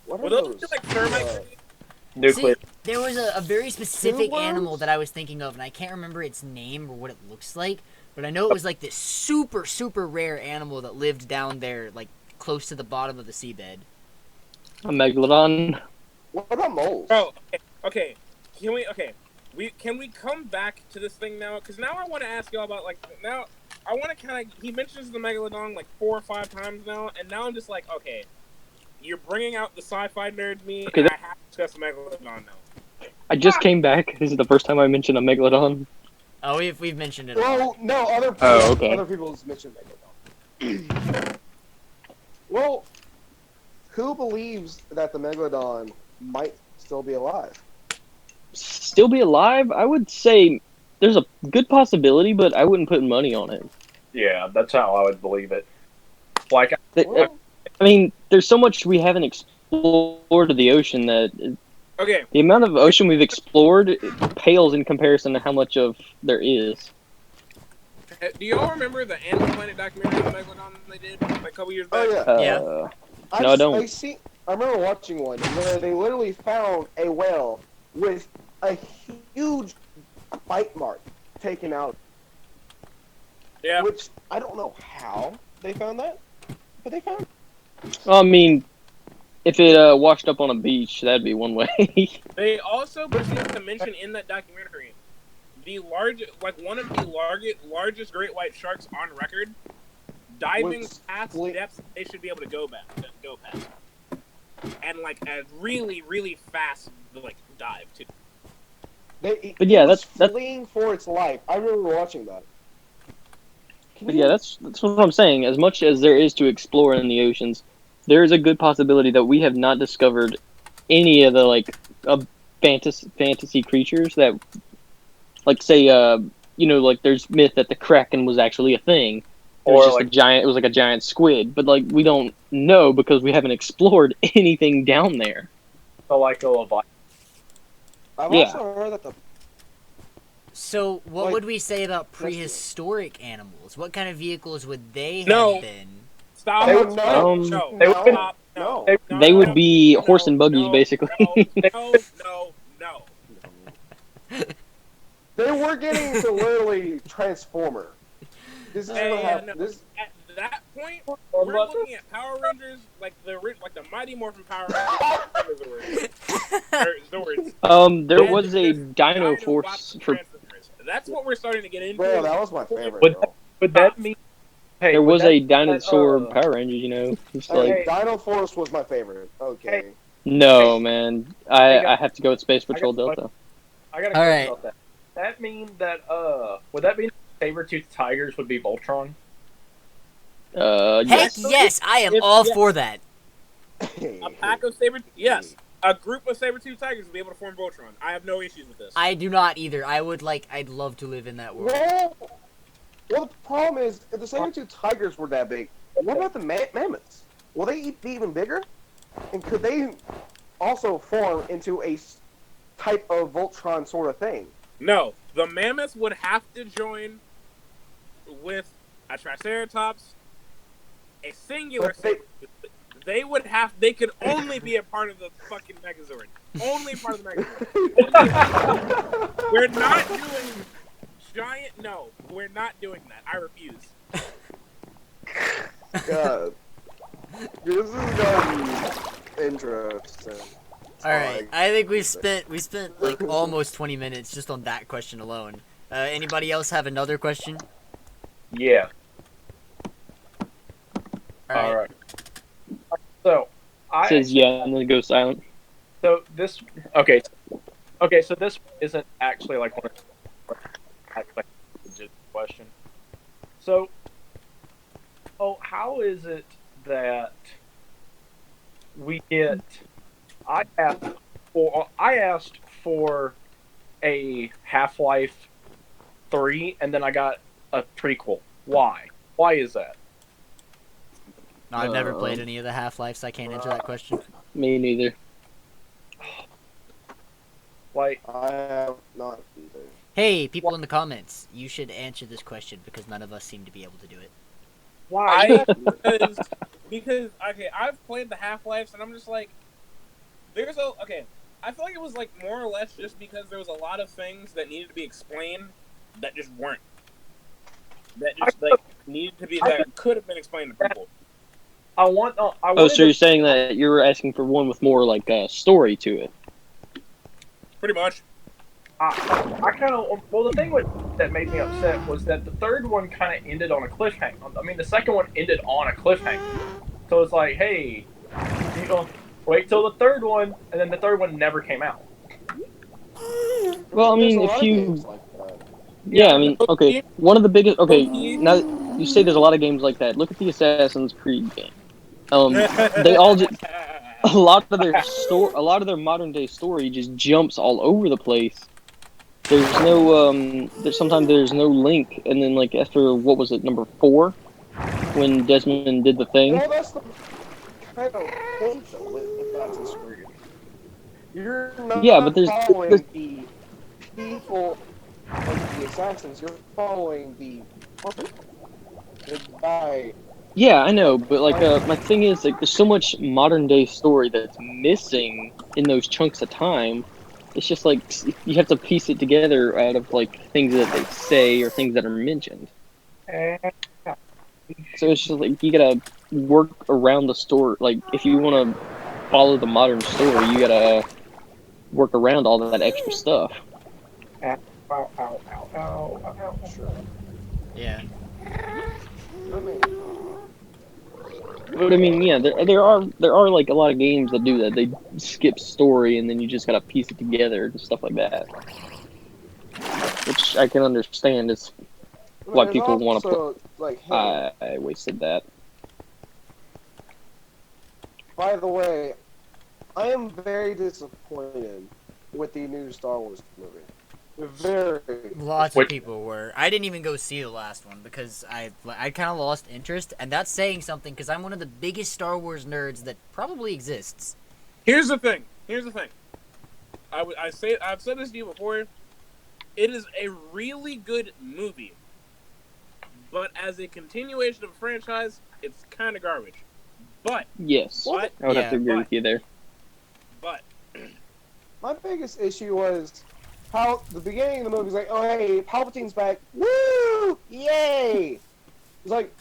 what are Were those those? like termites? Nuclear. See, there was a very specific Two animal worms? that I was thinking of, and I can't remember its name or what it looks like, but I know it was like this super, super rare animal that lived down there, like close to the bottom of the seabed. a megalodon. What about moles? Bro, okay. Can we come back to this thing now? Because now I want to ask y'all about now. I want to kind of. He mentions the megalodon like 4 or 5 times now, and now I'm just like, okay, you're bringing out the sci-fi nerd me. Okay, and I have to discuss the megalodon now. I just came back. This is the first time I mentioned a megalodon. Oh, we've mentioned it. A lot. Well, no, other people, Oh, okay. other people's mentioned Megalodon. Well, who believes that the Megalodon might still be alive? Still be alive? I would say there's a good possibility, but I wouldn't put money on it. Yeah, that's how I would believe it. Like, Well, I mean, there's so much we haven't explored of the ocean that Okay, the amount of ocean we've explored pales in comparison to how much of there is. do y'all remember the Animal Planet documentary on the megalodon they did like a couple years back? oh yeah. Uh, Yeah. No, I don't. I remember watching one where they literally found a whale with a huge bite mark taken out, Yeah. which I don't know how they found that, but they found it. I mean, if it washed up on a beach, that'd be one way. They also proceeded to mention in that documentary the one of the largest great white sharks on record diving Was past split- depths they should be able to go past, and like a really really fast dive too. But yeah, it was that's- fleeing for its life. I remember watching that. Can But you- yeah, that's what I'm saying. As much as there is to explore in the oceans, there is a good possibility that we have not discovered any of the fantasy creatures that, say, there's myth that the Kraken was actually a thing. It was Or, just it was like a giant squid, but we don't know because we haven't explored anything down there. a Leviathan. I've yeah. also heard that the So, what Like, would we say about it. prehistoric animals? What kind of vehicles would they No. have been? Stop! They No, would not- no, Um, They would- stop, no, no. no, They no, would be no, horse and buggies, no, basically. No. They were getting to literally Transformer. This is Hey, what happened. no. This, At that point, we're looking at Power Rangers, like the Mighty Morphin Power Rangers. Zords. There And was a just Dino Dinobots Force and for. Transformers. That's what we're starting to get into. bro, that was my favorite. Would bro. Would that mean? Hey, There would was that a mean that, dinosaur Power Rangers, It's Hey, like, Dino Force was my favorite. Okay. no, man. I have to go with Space Patrol got- Delta. I got a All question right. about that. That mean that would that mean saber-toothed tigers would be Voltron? Heck Yes. yes, I am If- all yeah. for that. A pack of yes, a group of saber-tooth tigers will be able to form Voltron. I have no issues with this. I do not either. I'd love to live in that world. Well, the problem is, if the saber-tooth tigers were that big, what about the mammoths? Will they be even bigger? And could they also form into a type of Voltron sort of thing? No, the mammoths would have to join with a Triceratops, a singular. But they- They could only be a part of the fucking Megazord. Only part of the Megazord. We're not doing giant. No, we're not doing that. I refuse. God. This is gonna be interesting. All right, I think we spent like almost 20 minutes just on that question alone. Anybody else have another question? Yeah. All right. So I Says yeah, and then goes silent. So this So this isn't actually like one of the legit question. So, how is it that we get? I asked for a Half-Life 3, and then I got a prequel. Why? Why is that? I've never played any of the Half-Life, so I can't answer that question. Me neither. Like, I have not either. Hey, people in the comments, you should answer this question because none of us seem to be able to do it. why? Because okay, I've played the Half-Lives and I'm just like, I feel like it was like more or less just because there was a lot of things that needed to be explained that just weren't. That just like needed to be that could have been explained to people. So you're saying that you were asking for one with more like a story to it? Pretty much. I kind of the thing that made me upset was that the third one kind of ended on a cliffhanger. I mean, the second one ended on a cliffhanger. So it's like, hey, wait till the third one, and then the third one never came out. Well, I mean, if you, yeah, I mean, okay, one of the biggest. Okay, now you say there's a lot of games like that. Look at the Assassin's Creed game. They all just a lot of their modern day story just jumps all over the place. There's no sometimes there's no link, and then like after what was it, number 4, when Desmond did the thing. Well, that's the kind of point though with Assassin's Creed. You're not but there's following the people like the assassins. You're following the guy. Yeah, I know, but like my thing is like there's so much modern day story that's missing in those chunks of time. It's just like you have to piece it together out of like things that they say or things that are mentioned. So it's just like you gotta work around the story. Like if you want to follow the modern story, you gotta work around all of that extra stuff. Sure. Yeah. But I mean, yeah, there are like a lot of games that do that. They skip story and then you just gotta piece it together and stuff like that. Which I can understand is why people want to play. Like, hey, I wasted that. by the way, I am very disappointed with the new Star Wars movie. Very. Lots of people were. I didn't even go see the last one because I kind of lost interest, and that's saying something because I'm one of the biggest Star Wars nerds that probably exists. Here's the thing. I've said this to you before. It is a really good movie, but as a continuation of a franchise, it's kind of garbage. But yes, I would have to agree with you there. But my biggest issue was how the beginning of the movie was like, oh hey, Palpatine's back, woo, yay! It's like,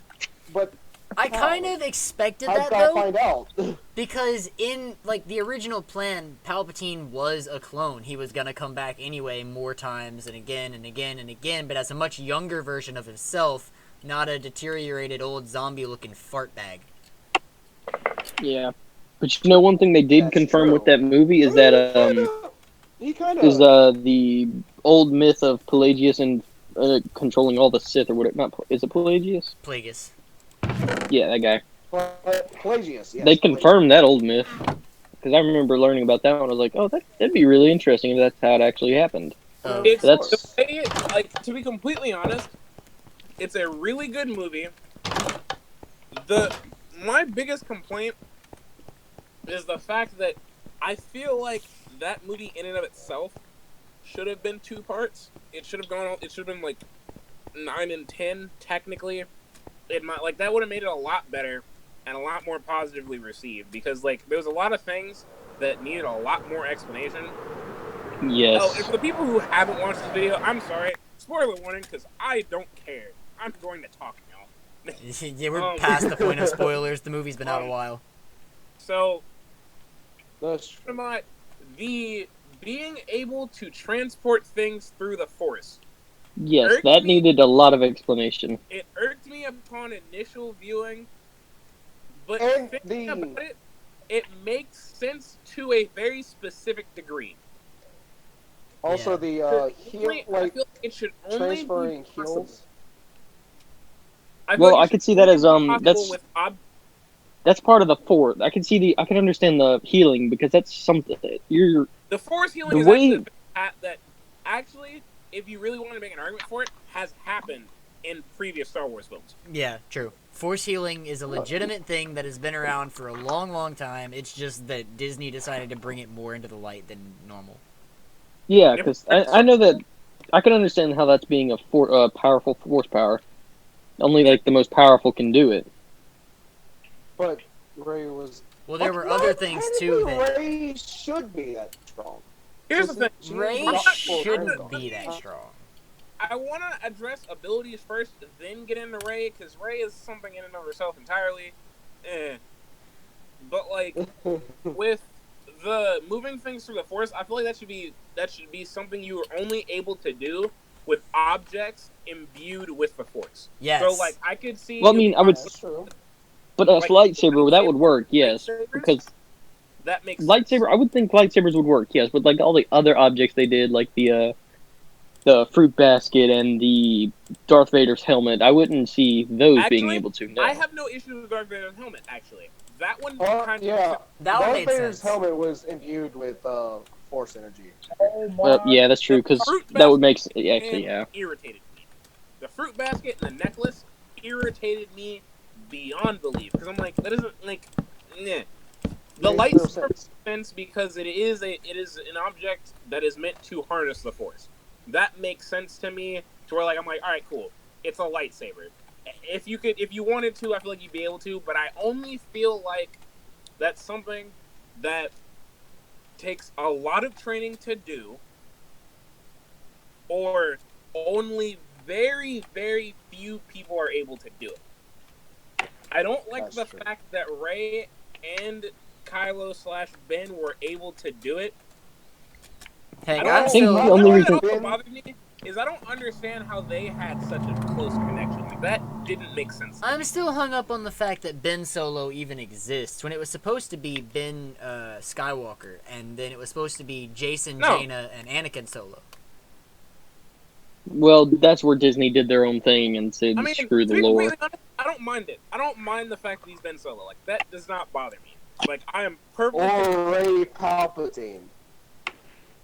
but I kind of expected I've that got to though, find out. because in like the original plan, Palpatine was a clone. He was gonna come back anyway more times and again and again and again, but as a much younger version of himself, not a deteriorated old zombie-looking fart bag. Yeah, but you know one thing they did confirm with that movie is that the old myth of Pelagius and controlling all the Sith or whatever. Not is it Pelagius? Plagueis. Yeah, that guy. Pelagius. Yes, They confirmed that old myth because I remember learning about that one. I was like, oh, that'd be really interesting if that's how it actually happened. It's like, to be completely honest, it's a really good movie. My biggest complaint is the fact that I feel like that movie in and of itself should have been 2 parts. It should have been like 9 and 10 technically. That would have made it a lot better and a lot more positively received because like there was a lot of things that needed a lot more explanation. Yes. Oh, and for the people who haven't watched this video, I'm sorry. Spoiler warning, because I don't care. I'm going to talk now. Yeah, we're past the point of spoilers. The movie's been out a while. So, the being able to transport things through the Force. Yes, that needed a lot of explanation. It irked me upon initial viewing, but it makes sense to a very specific degree. Also, Yeah. the I heal, feel like like it should only transferring be possible. heals. I feel Well, like it I should could see that only as, be possible that's- with That's part of the fort. I can understand the healing because that's something you're. the force healing The is way- actually that actually, if you really want to make an argument for it, has happened in previous Star Wars films. Yeah, true. Force healing is a legitimate thing that has been around for a long, long time. It's just that Disney decided to bring it more into the light than normal. Yeah, because I know that I can understand how that's being a powerful force power. Only like the most powerful can do it. But Ray was. Well, there were No, other things too technically, that Ray should be that strong. Here's the thing. She Ray was not full shouldn't strength. be that strong. I want to address abilities first, then get into Rey, because Rey is something in and of herself entirely. But like with the moving things through the Force, I feel like that should be something you are only able to do with objects imbued with the Force. Yes. So like I could see. Well, I mean, I would, That's true. but a Like, lightsaber that would work, yes, lightsabers? because That makes lightsaber. sense. I would think lightsabers would work, yes, but like all the other objects they did, like the fruit basket and the Darth Vader's helmet, I wouldn't see those being Actually, able to. No. I have no issue with Darth Vader's helmet. Actually, that one kind Yeah, That one Darth made Vader's sense. helmet was imbued with Force energy. Yeah, that's true, because that would make actually, yeah. irritated me. The fruit basket and the necklace irritated me beyond belief because I'm like, that isn't like, nah. The Makes no lightsaber sense. makes sense because it is an object that is meant to harness the Force. That makes sense to me. To where like I'm like, all right, cool. It's a lightsaber. If you wanted to, I feel like you'd be able to. But I only feel like that's something that takes a lot of training to do, or only very, very few people are able to do it. I don't like That's the true. fact that Rey and Kylo/Ben were able to do it. Heck, I I'm think still. the only reason- What bothered me is I don't understand how they had such a close connection. Like, that didn't make sense. I'm still hung up on the fact that Ben Solo even exists when it was supposed to be Ben Skywalker, and then it was supposed to be Jason, No. Jaina, and Anakin Solo. Well, that's where Disney did their own thing and said, I mean, screw the to be lore. completely honest, I don't mind it. I don't mind the fact that he's Ben Solo. Like, that does not bother me. Like, I am perfectly. Or Ray Palpatine.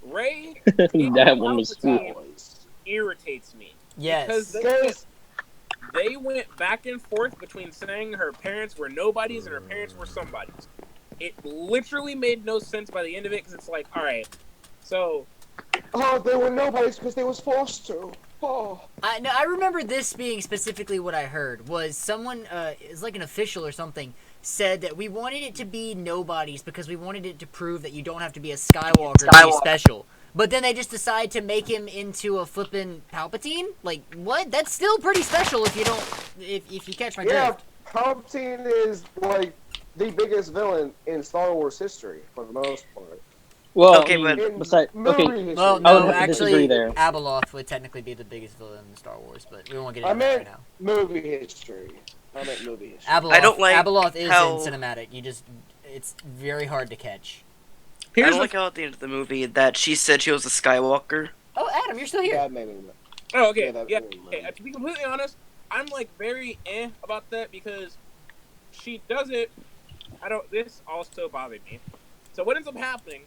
Rey That one was cool. irritates me. Yes. Because Because they went back and forth between saying her parents were nobodies and her parents were somebodies. It literally made no sense by the end of it because it's like, all right, so they were nobodies because they was forced to. Oh. I remember this being specifically what I heard was someone it's like an official or something said that we wanted it to be nobodies because we wanted it to prove that you don't have to be a Skywalker to be special. But then they just decide to make him into a flippin' Palpatine? Like, what? That's still pretty special if you don't if you catch my Yeah, drift. Palpatine is like the biggest villain in Star Wars history for the most part. Well, Okay, I mean, but- In besides, movie okay, history. Well, I no, would have to actually, disagree there. Abeloth would technically be the biggest villain in Star Wars, but we won't get I into that meant right now. movie history. I meant movie history. Abeloth, I don't like Abeloth is how- in cinematic. It's very hard to catch. I here's don't the like how at the end of the movie that she said she was a Skywalker. Oh, Adam, you're still here. That made me mad. Oh, okay. that Yeah. made me Okay. mad. To be completely honest, I'm like very about that because she does it. This also bothered me. So what ends up happening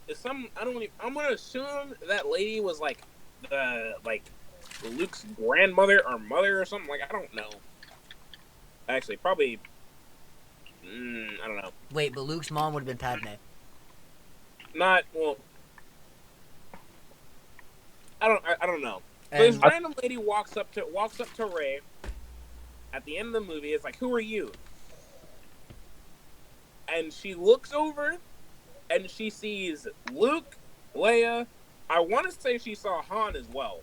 is I'm gonna assume that lady was like Luke's grandmother or mother or something. Like, I don't know. Actually, probably. I don't know. Wait, but Luke's mom would have been Padme. Not well. I don't know. So this And random lady walks up to Rey at the end of the movie. It's like, who are you? And she looks over, and she sees Luke, Leia. I want to say she saw Han as well,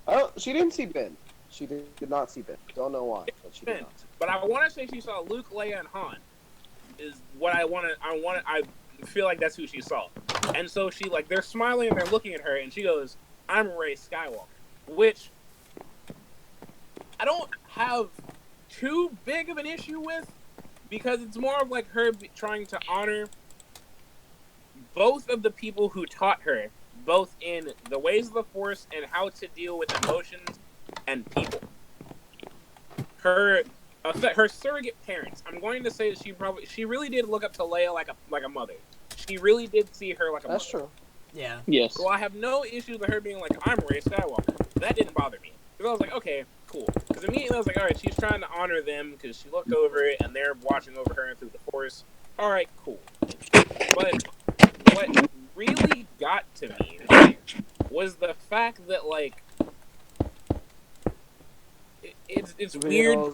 Oh, she didn't see Ben. She did not see Ben. Don't know why, but she did Ben. not. but I want to say she saw Luke, Leia, and Han. Is what I want to. I feel like that's who she saw. And so she they're smiling and they're looking at her, and she goes, "I'm Rey Skywalker," which I don't have too big of an issue with because it's more of like her trying to honor both of the people who taught her, both in the ways of the Force and how to deal with emotions and people. Her surrogate parents. I'm going to say that she really did look up to Leia like a mother. She really did see her like a mother. That's true. Yeah. Yes. So I have no issues with her being like, I'm Rey Skywalker. That didn't bother me. Because I was like, okay, cool. Because immediately I was like, alright, she's trying to honor them because she looked over it and they're watching over her through the Force. Alright, cool. But what really got to me was the fact that, like, it's weird.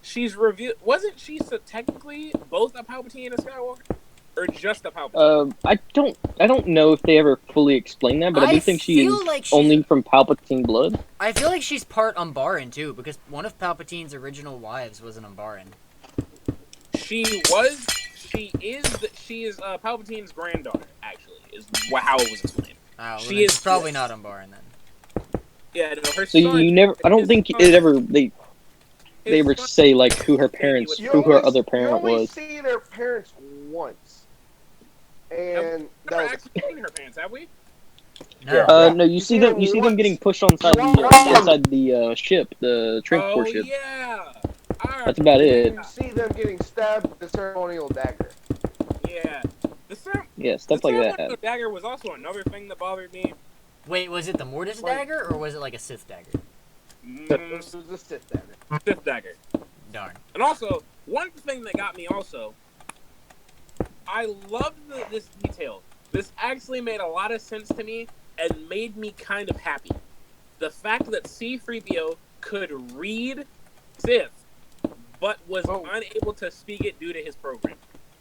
She's revealed. Wasn't she technically both a Palpatine and a Skywalker? Or just a Palpatine? I don't know if they ever fully explained that, but I do think she is like only from Palpatine blood. I feel like she's part Umbaran too, because one of Palpatine's original wives was an Umbaran. She is Palpatine's granddaughter. Actually, is how it was explained. Oh, well, she is probably not Umbaran then. Yeah, no, her So son. you never. I don't think it ever. They ever say like who her parents, who her other parent you only was. see their parents once, and Never actually seen her parents, have we? No. No, you see them. You see them getting pushed inside the ship, the transport ship. Yeah. That's about it. you see them getting stabbed with the ceremonial dagger. Yeah. Yeah, stuff like that. The dagger was also another thing that bothered me. Wait, was it the Mortis dagger or was it like a Sith dagger? It was a Sith dagger. Sith dagger. Darn. And also, one thing that got me also, I loved this detail. This actually made a lot of sense to me and made me kind of happy. The fact that C-3PO could read Sith, but was unable to speak it due to his program.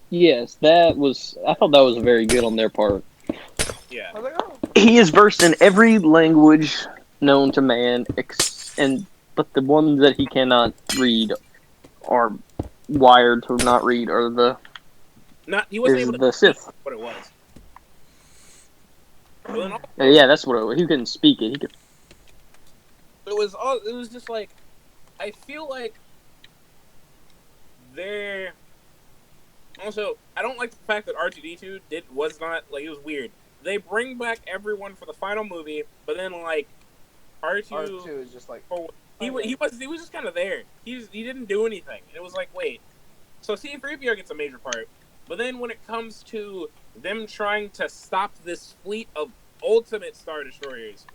Yes, I thought that was very good on their part. Yeah. I was like, oh. He is versed in every language known to man, but the ones that he cannot read are wired to not read, or he wasn't able to the Sith. What it was. Yeah, that's what it was. He couldn't speak it. It was just like, I feel like they're. Also, I don't like the fact that R2-D2 was not, like, it was weird. They bring back everyone for the final movie, but then, like, R2 is just like... He was just kind of there. He didn't do anything. It was like, wait. So C-3PO gets a major part, but then when it comes to them trying to stop this fleet of ultimate Star Destroyers,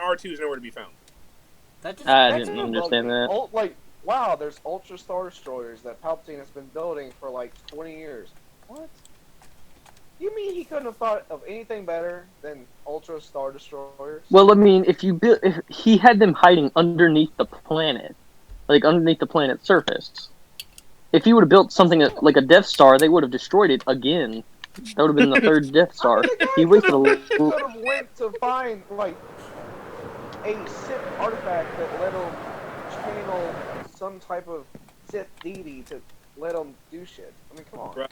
R2's nowhere to be found. I didn't understand that. Wow, there's Ultra Star Destroyers that Palpatine has been building for like 20 years. What? You mean he couldn't have thought of anything better than Ultra Star Destroyers? Well, I mean, if he had them hiding underneath the planet, like underneath the planet's surface. If he would have built something like a Death Star, they would have destroyed it again. That would have been the third Death Star. He wasted a little. Could have went to find like a Sith artifact that let him channel some type of Sith deity to let him do shit. I mean, come on. Right.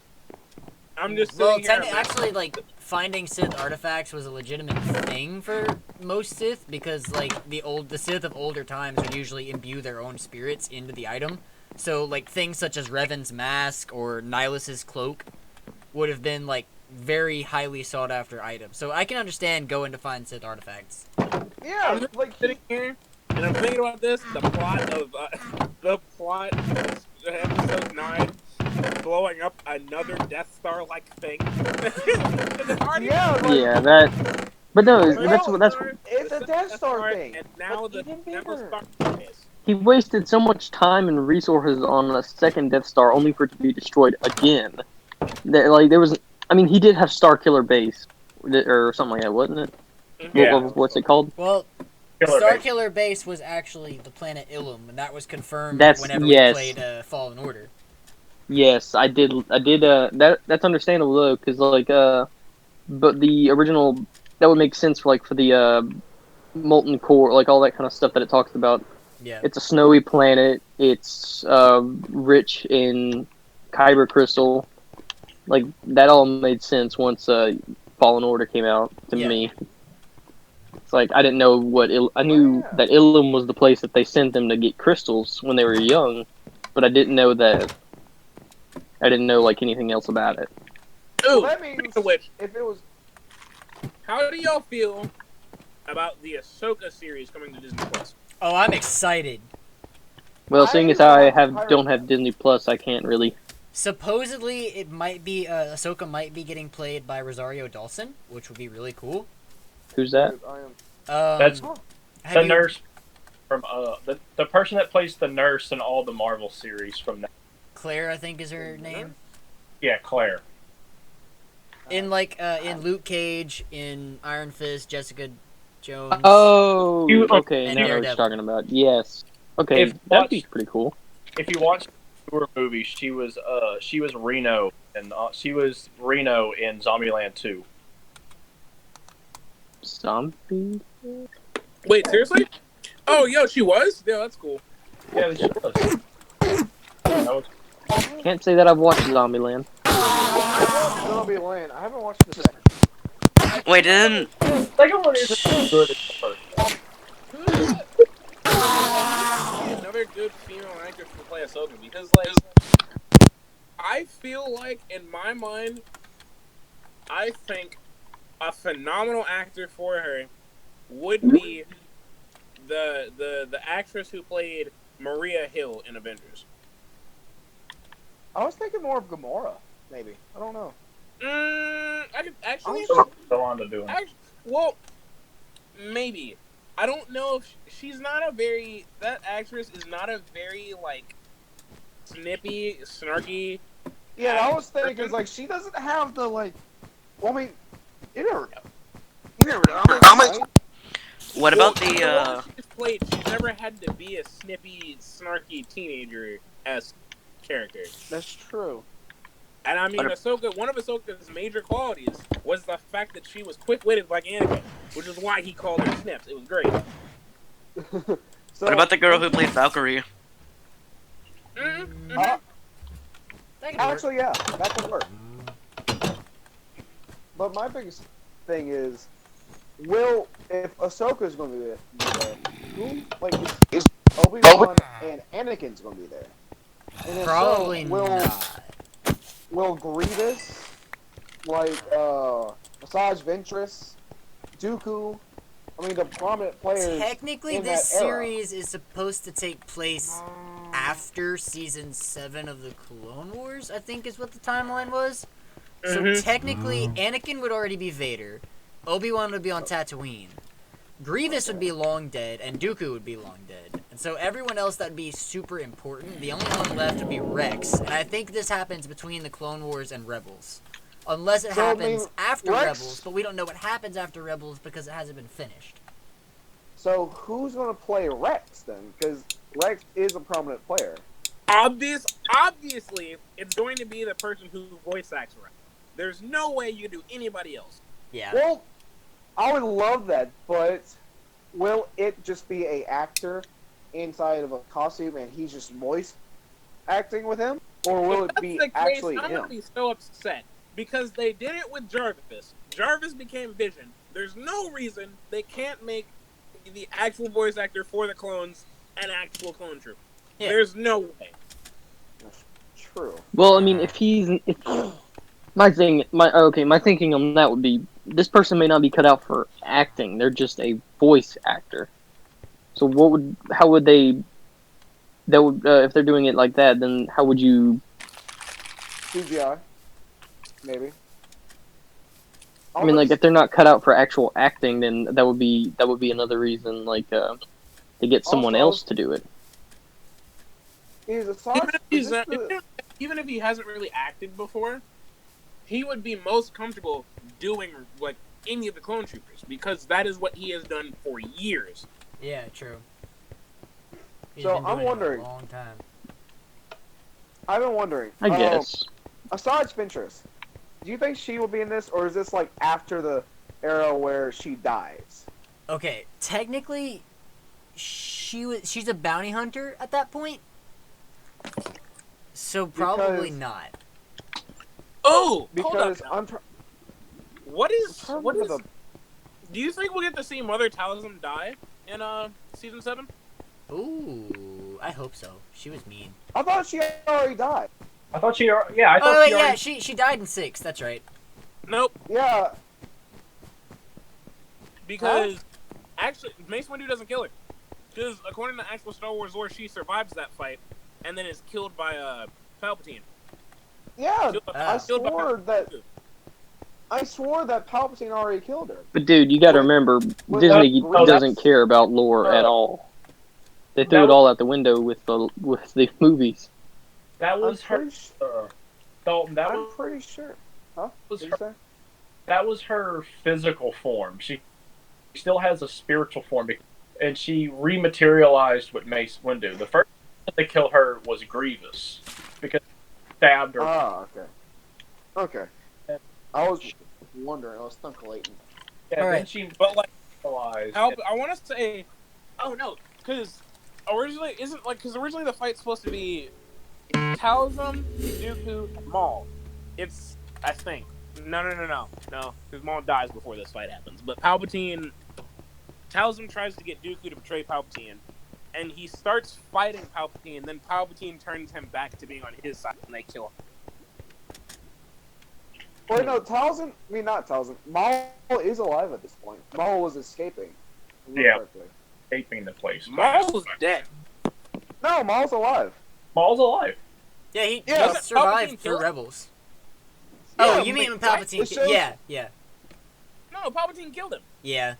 I'm just actually, like, finding Sith artifacts was a legitimate thing for most Sith because, like, the Sith of older times would usually imbue their own spirits into the item. So, like, things such as Revan's mask or Nihilus's cloak would have been, like, very highly sought after items. So I can understand going to find Sith artifacts. Yeah, I'm like sitting here and I'm thinking about this. The plot of episode 9, blowing up another Death Star like thing. But no, that's it's a Death Star thing. And now the Star is. He wasted so much time and resources on a second Death Star only for it to be destroyed again. He did have Starkiller Base or something like that, wasn't it? Yeah. What's it called? Well, Starkiller Base was actually the planet Ilum, and that was confirmed whenever we played Fallen Order. Yes, I did. That's understandable though, because but the original that would make sense for the molten core, like all that kind of stuff that it talks about. Yeah. It's a snowy planet. It's rich in kyber crystal. Like that all made sense once Fallen Order came out to me. It's like I didn't know I knew that Ilum was the place that they sent them to get crystals when they were young, but I didn't know that I didn't know like anything else about it. Well, Ooh, that means speaking of which, if it was how do y'all feel about the Ahsoka series coming to Disney Plus? Oh, I'm excited. Well, I seeing as didn't I watch have Pirate don't Bay. have Disney Plus, I can't really. Supposedly, it might be Ahsoka might be getting played by Rosario Dawson, which would be really cool. Who's that? I am. That's have the you- nurse from the person that plays the nurse in all the Marvel series from that. Claire, I think is her name. Yeah, Claire. In in Luke Cage, in Iron Fist, Jessica Jones. Oh, You- okay. and Now I know what Daredevil. you're talking about. Yes. Okay, If that'd be watch- pretty cool. If you watch her movie, she was Reno, and she was Reno in Zombieland 2. Zombie. Wait, seriously? Oh, yo, she was? Yeah, that's cool. Yeah, she was. That was Can't say that I've watched Zombieland. Zombieland. I haven't watched the second. Wait, didn't second one isn't as good as the first. Another good female actress to play Ahsoka because, like, I feel like in my mind, I think a phenomenal actor for her would be the actress who played Maria Hill in Avengers. I was thinking more of Gamora, maybe. I don't know. I could actually. Go on to doing. Well, maybe. I don't know if she's not a very. That actress is not a very like snippy, snarky. Yeah, I was thinking, like, she doesn't have the, like. Well, I mean, you never know. You never know. Right? what about Well, the she's played? She's never had to be a snippy, snarky teenager as character. That's true. And I mean, Ahsoka. One of Ahsoka's major qualities was the fact that she was quick-witted like Anakin, which is why he called her Snips. It was great. So, what about the girl who played Valkyrie? Mm-hmm. That could work. Actually, yeah, that could work. But my biggest thing is, if Ahsoka's going to be there, who, like, is Obi-Wan and Anakin's going to be there? And if Probably so, not. Will Grievous, like, Asajj Ventress, Dooku, I mean, the prominent players. Technically, in this that era. series is supposed to take place after season 7 of the Clone Wars, I think is what the timeline was. So Mhm. technically, Anakin would already be Vader, Obi-Wan would be on Tatooine, Grievous would be long dead, and Dooku would be long dead. And so everyone else that would be super important, the only one left would be Rex. And I think this happens between the Clone Wars and Rebels. Unless it So, I happens mean, after Rex- Rebels, but we don't know what happens after Rebels because it hasn't been finished. So who's going to play Rex then? Because Rex is a prominent player. Obviously, it's going to be the person who voice acts Rex. There's no way you do anybody else. Yeah. Well, I would love that, but will it just be a actor inside of a costume and he's just voice acting with him, or will If it that's be the case, actually I'm gonna him? be so upset because they did it with Jarvis. Jarvis became Vision. There's no reason they can't make the actual voice actor for the clones an actual clone trooper. Yeah. There's no way. True. Well, I mean, if my thinking on that would be this person may not be cut out for acting; they're just a voice actor. So, how would they? That would if they're doing it like that, then how would you? CGI, maybe. I mean, like if they're not cut out for actual acting, then that would be another reason, like to get someone Also- else to do it. Is Even if, he's, Asajj, is this even if he hasn't really acted before, he would be most comfortable doing like any of the clone troopers because that is what he has done for years. Yeah, true. He's So, been I'm doing it wondering- a long time. I've been wondering. I guess. Asajj Ventress, do you think she will be in this, or is this like after the era where she dies? Okay, technically, she's a bounty hunter at that point. So probably Because- not. Oh, Because hold up. What is? terms What of is? the- Do you think we'll get to see Mother Talisman die in season 7? Ooh, I hope so. She was mean. I thought she already died. I thought she. Yeah, I thought Oh, she. yeah, Already... she died in 6. That's right. Nope. Yeah. Because actually, Mace Windu doesn't kill her. Because according to actual Star Wars lore, she survives that fight and then is killed by Palpatine. Yeah, I Killed by swore that Palpatine already killed her. But dude, you got to remember, Disney that's- doesn't care about lore at all. They threw it all out the window with the movies. That was I'm her. pretty sure. Dalton, that I'm was, pretty sure. Huh? was What'd her, you say? that was her physical form. She still has a spiritual form, and she rematerialized with Mace Windu. The first to kill her was Grievous because he stabbed her. Ah, okay. I was wondering. I was speculating. Yeah, All then right. she But like, realized. I want to say, oh no, because originally the fight's supposed to be Talzum, Dooku, and Maul. It's, I think, no, because Maul dies before this fight happens. But Talzum tries to get Dooku to betray Palpatine, and he starts fighting Palpatine. And then Palpatine turns him back to being on his side, and they kill him. Wait, no, Talzin. I mean, not Talzin. Maul is alive at this point. Maul was escaping. Yeah. Escaping the place. Maul's dead. No, Maul's alive. Maul's alive. Yeah, he Wasn't survived Palpatine through killed? Rebels. Yeah, Oh, you mean when Palpatine? it shows- Yeah. No, Palpatine killed him. Yeah.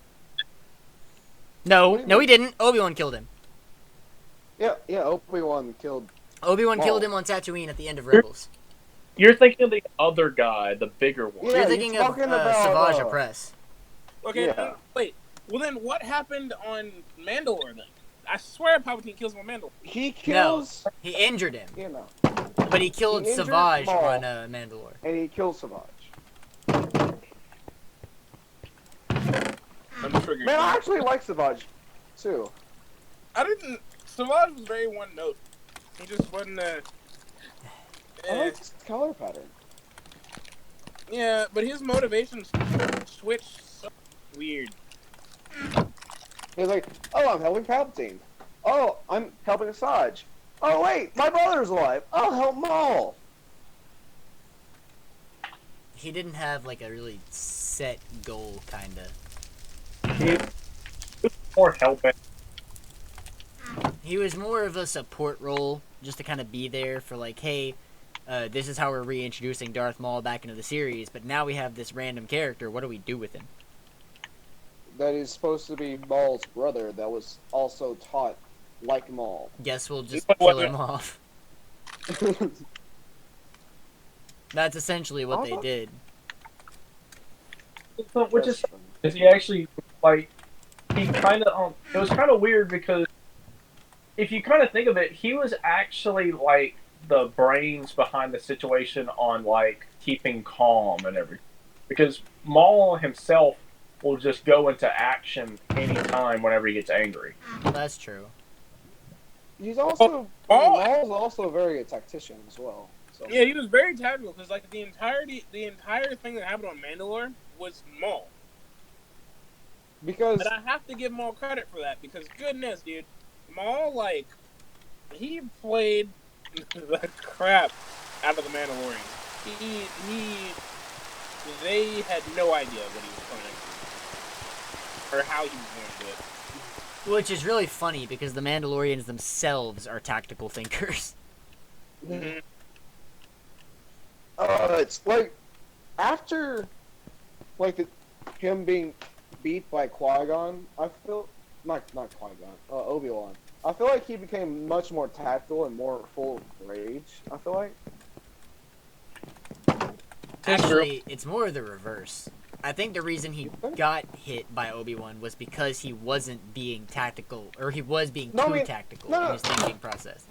No, he didn't. Obi-Wan killed him. Yeah, Obi-Wan killed. Obi-Wan Maul. killed him on Tatooine at the end of Rebels. You're thinking of the other guy, the bigger one. Yeah, You're thinking of talking about, Savage Opress. Okay, Yeah. wait. Well, then what happened on Mandalore then? I swear Palpatine kills him on Mandalore. He kills. He injured him, You know, but he killed He injured Savage Maul. on Mandalore. and he kills Savage. I'm triggered. Man, I actually like Savage, too. I didn't. Savage was very one note. He just wasn't I like his color pattern. yeah, but his motivations switched so weird. He's like, oh, I'm helping Palpatine. Oh, I'm helping Savage. Oh, wait, my brother's alive. I'll help Maul. He didn't have like a really set goal, kinda. Or helping. He was more of a support role, just to kind of be there for like, hey, this is how we're reintroducing Darth Maul back into the series, but now we have this random character. What do we do with him? That is supposed to be Maul's brother that was also taught like Maul. Guess we'll just But kill what- him off. That's essentially what they did. Which is he actually like he kind of it was kind of weird because if you kind of think of it, he was actually like the brains behind the situation on like keeping calm and everything. Because Maul himself will just go into action anytime whenever he gets angry. That's true. He's also Maul's also very a tactician as well. So. Yeah, he was very tactical because like the entire thing that happened on Mandalore was Maul. Because But I have to give Maul credit for that because goodness, dude, Maul like he played the crap out of the Mandalorians. They had no idea what he was planning or how he was going to do it. Which is really funny because the Mandalorians themselves are tactical thinkers. Mm-hmm. It's like after like him being beat by Qui-Gon, I feel not Qui-Gon, Obi-Wan. I feel like he became much more tactful and more full of rage. I feel like. Actually, it's more of the reverse. I think the reason he got hit by Obi-Wan was because he wasn't being tactical, or he was being too tactical in his thinking process.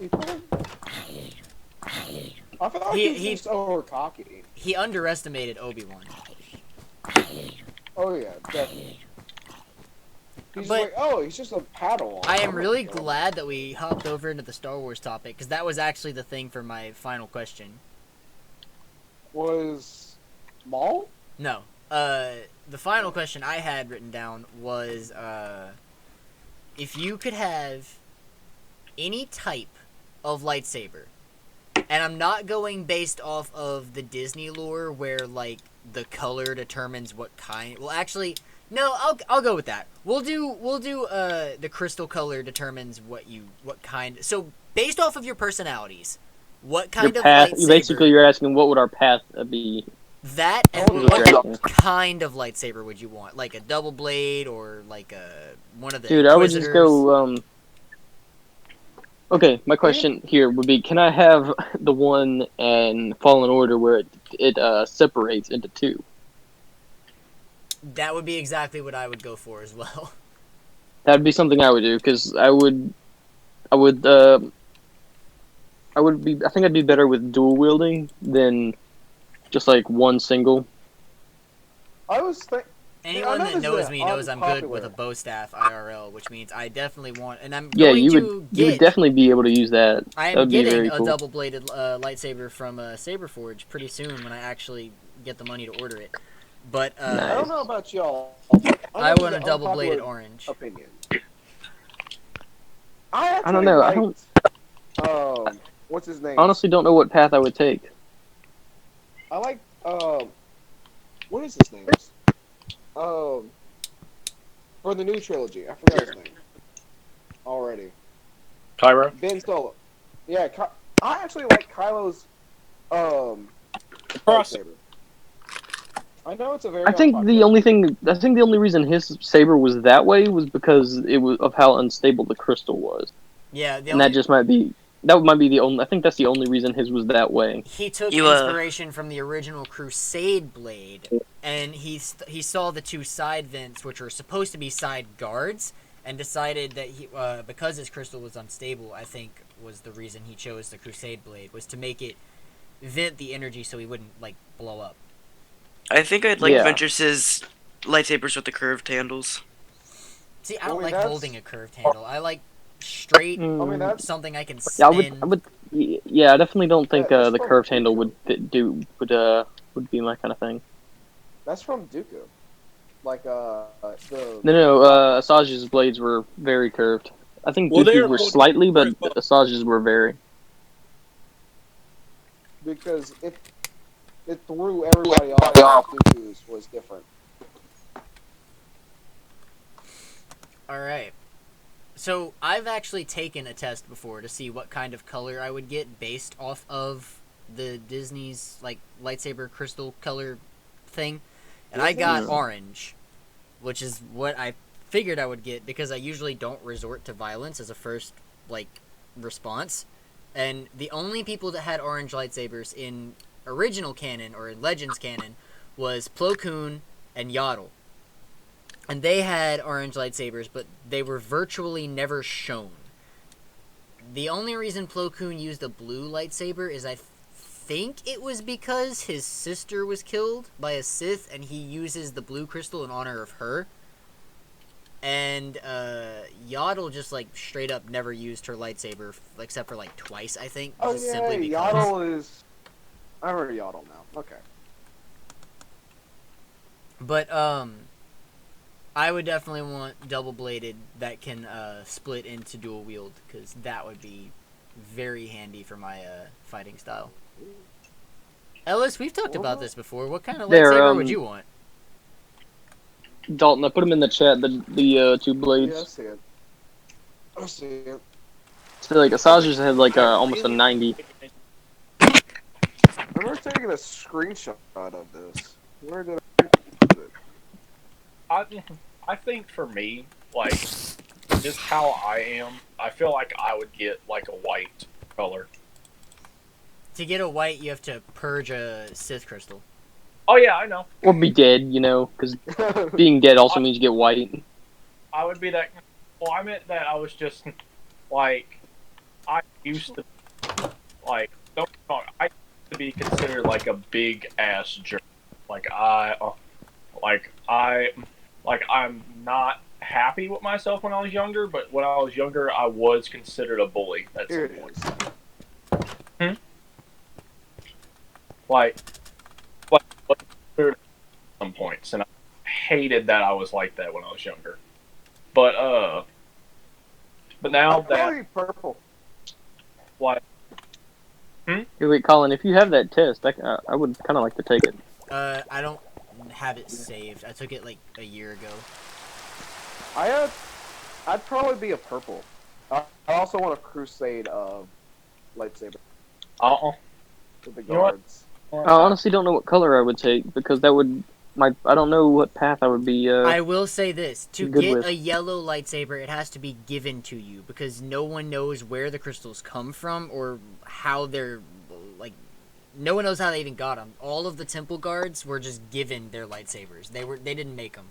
I feel like he's just over cocky. He underestimated Obi-Wan. Oh yeah, definitely. He's But- just like, oh, he's just a Padawan. I am really glad that we hopped over into the Star Wars topic, because that was actually the thing for my final question. Was Maul? No. The final question I had written down was, if you could have any type of lightsaber, And I'm not going based off of the Disney lore where like the color determines what kind. Well, actually, no, I'll go with that. We'll do the crystal color determines what kind. So based off of your personalities, what kind of lightsaber? Basically, you're asking what would our path be. That and what kind of lightsaber would you want? Like a double blade or like one of the Dude, I would just go. Okay, my question here would be: can I have the one in Fallen Order where it separates into two? That would be exactly what I would go for as well. That would be something I would do because I think I'd be better with dual wielding than just like one single. I was thinking. Anyone that knows me knows I'm good with a bow staff IRL, which means I definitely want, and I'm you would definitely be able to use that. I am getting a double-bladed lightsaber from Saberforge pretty soon when I actually get the money to order it. But nice. I don't know about y'all. I want a double-bladed orange. Opinion. I don't know. Liked, what's his name? Honestly, don't know what path I would take. I like what is his name? For the new trilogy, I forgot his name already. Kylo? Ben Solo. Yeah, I actually like Kylo's lightsaber. I know it's a very. I think the only reason his saber was that way was because it was of how unstable the crystal was. Yeah, that might be the only. I think that's the only reason his was that way. He took inspiration from the original Crusade blade, and he saw the two side vents, which were supposed to be side guards, and decided that he because his crystal was unstable, I think was the reason he chose the Crusade blade, was to make it vent the energy so he wouldn't like blow up. I think I'd like Ventress's lightsabers with the curved handles. See, I don't like holding a curved handle. I like straight, something I can spin. I definitely don't think the curved handle would be my kind of thing. That's from Dooku. Like No, Asajj's blades were very curved. I think Dooku's were slightly, but Asajj's were very. Because it threw everybody off. Dooku's was different. Alright. So, I've actually taken a test before to see what kind of color I would get based off of the Disney's, like, lightsaber crystal color thing. And I got orange, which is what I figured I would get because I usually don't resort to violence as a first, like, response. And the only people that had orange lightsabers in original canon, or in Legends canon, was Plo Koon and Yaddle. And they had orange lightsabers, but they were virtually never shown. The only reason Plo Koon used a blue lightsaber is I think it was because his sister was killed by a Sith, and he uses the blue crystal in honor of her. And Yaddle just like straight up never used her lightsaber, except for like twice, I think. Oh yeah, simply because... Yaddle is... I remember Yaddle now. Okay. But I would definitely want double-bladed that can split into dual wield, because that would be very handy for my fighting style. Ellis, we've talked about this before. What kind of lightsaber would you want? Dalton, I put them in the chat. The two blades. Yeah, I see it. I see it. So like Asajj's had like almost a 90. I remember taking a screenshot of this. Where did I think for me, like, just how I am, I feel like I would get like a white color. To get a white, you have to purge a Sith crystal. Oh yeah, I know. Or be dead, you know, because being dead also means you get white. I would be that. Well, I meant that I was just like, I used to like I used to be considered like a big ass jerk. I'm not happy with myself when I was younger, but when I was younger, I was considered a bully at some point. Like some points, and I hated that I was like that when I was younger. But now that purple, like Hey, wait, Colin, if you have that test, I would kind of like to take it. I don't have it saved. I took it like a year ago. I'd probably be a purple. I also want a crusade lightsaber with the You know what? guards. I honestly don't know what color I would take because that would I don't know what path I would be. I will say this: to good get with. a yellow lightsaber, it has to be given to you because no one knows where the crystals come from or how they're like. No one knows how they even got them. All of the temple guards were just given their lightsabers. They didn't make them.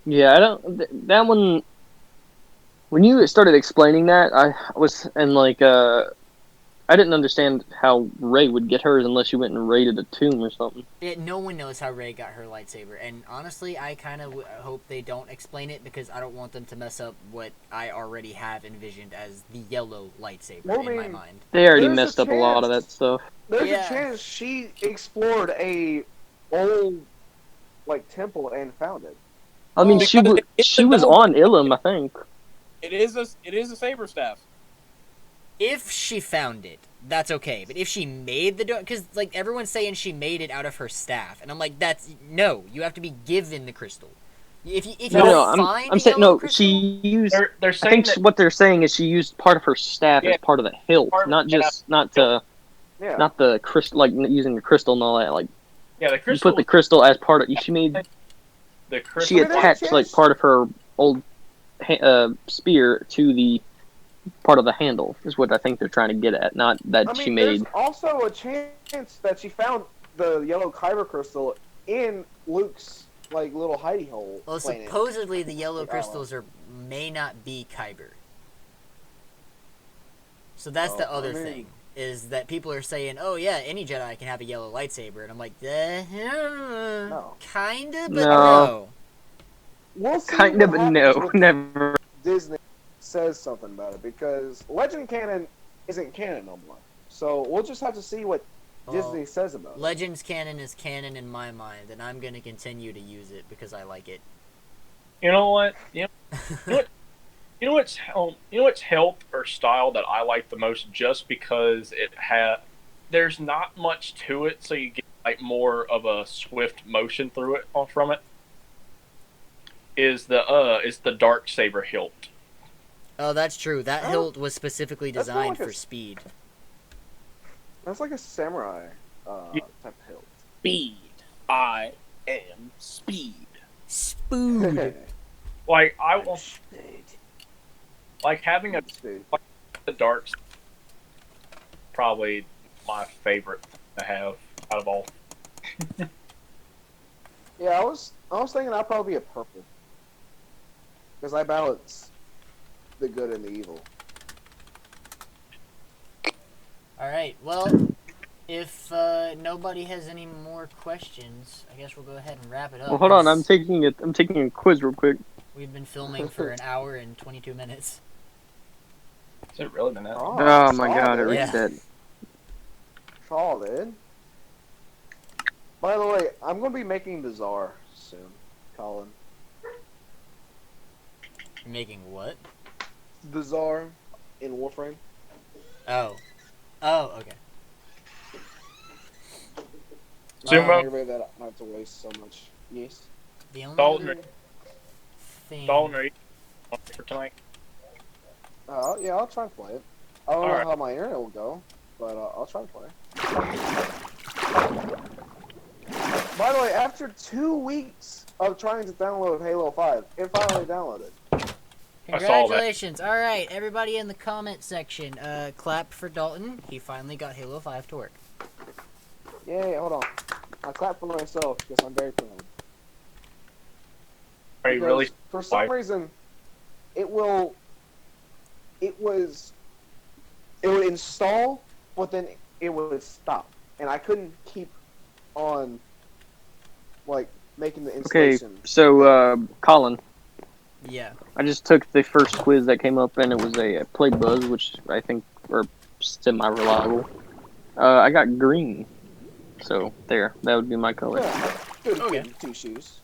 Yeah, I don't. That one. When you started explaining that, I was and like I didn't understand how Rey would get hers unless she went and raided a tomb or something. No one knows how Rey got her lightsaber, and honestly, I kind of hope they don't explain it because I don't want them to mess up what I already have envisioned as the yellow lightsaber Well, I in my mean, mind. They already There's a messed up a lot of that stuff. There's Yeah. a chance she explored a old temple and found it. I mean, Well, she because was it's she the was double- on Ilum, I think. It is a saber staff. If she found it, that's okay. But if she made the because like everyone's saying she made it out of her staff, and I'm like, that's no. You have to be given the crystal. If you No, find I'm a saying yellow no. crystal, She used. They're I saying think that what they're saying is she used part of her staff Yeah. as part of the hilt, Part of not the just not the Yeah. not the crystal, like using the crystal and all that. Like yeah, the you crystal. put the crystal as part of. She made the she crystal. Well, attached that's- like part of her old spear to the part of the handle. Is what I think they're trying to get at. Not that I she mean, made. there's also a chance that she found the yellow kyber crystal in Luke's little hidey hole well, planet. supposedly the yellow Like, crystals may not be Kyber. So that's the Oh, I other mean- thing. Is that people are saying, oh yeah, any Jedi can have a yellow lightsaber, and I'm like, No. kinda, but No. no. We'll see Kind what of happens no, with never. Disney says something about it because Legend canon isn't canon no more. So we'll just have to see what Well, Disney says about it. Legends canon is canon in my mind, and I'm gonna continue to use it because I like it. You know what? You know what's help or style that I like the most, just because there's not much to it, so you get more of a swift motion through it from it. Is the dark saber hilt? Oh, that's true. That Oh. hilt was specifically That's more designed like a for s- speed. That's like a samurai Yeah. type hilt. Speed. I am speed. Spood. Like I will having the dark. Probably my favorite to have out of all. Yeah, I was thinking I'd probably be a purple because I balance the good and the evil. All right. Well, if nobody has any more questions, I guess we'll go ahead and wrap it up. Well, hold on. 'cause I'm taking a quiz real quick. We've been filming for an hour and 22 minutes. Has it really been that? Oh my god, it solid. reached Yeah. that. Solid. By the way, I'm gonna be making the Czar soon, Colin. Making what? The Czar in Warframe. Oh. Oh, okay. Sumo. Everybody that I have to waste so much. Yes. The only Dalton, other thing. Dalton, are you on for tonight? Yeah, I'll try and play it. I don't know Alright. how my internet will go, but I'll try and play. By the way, after 2 weeks of trying to download Halo 5, it finally downloaded. I saw that. Congratulations. All right, everybody in the comment section, clap for Dalton. He finally got Halo 5 to work. Yay, hold on. I clap for myself because I'm very proud. Are you Because really? For some Why? reason, it would install, but then it would stop, and I couldn't keep on making the Okay, installation. so Colin, Yeah. I just took the first quiz that came up, and it was a Plague Buzz, which I think are semi-reliable. I got green, so there, that would be my color. Yeah, good Okay. good 2 shoes.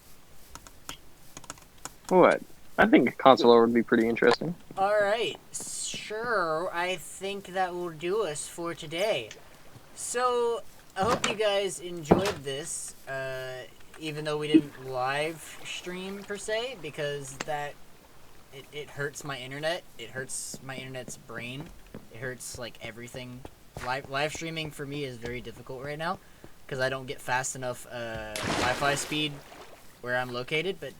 What? I think a consular would be pretty interesting. All right. Sure. I think that will do us for today. So, I hope you guys enjoyed this, even though we didn't live stream, per se, because it hurts my internet. It hurts my internet's brain. It hurts, like, everything. Live streaming, for me, is very difficult right now, because I don't get fast enough, Wi-Fi speed where I'm located, but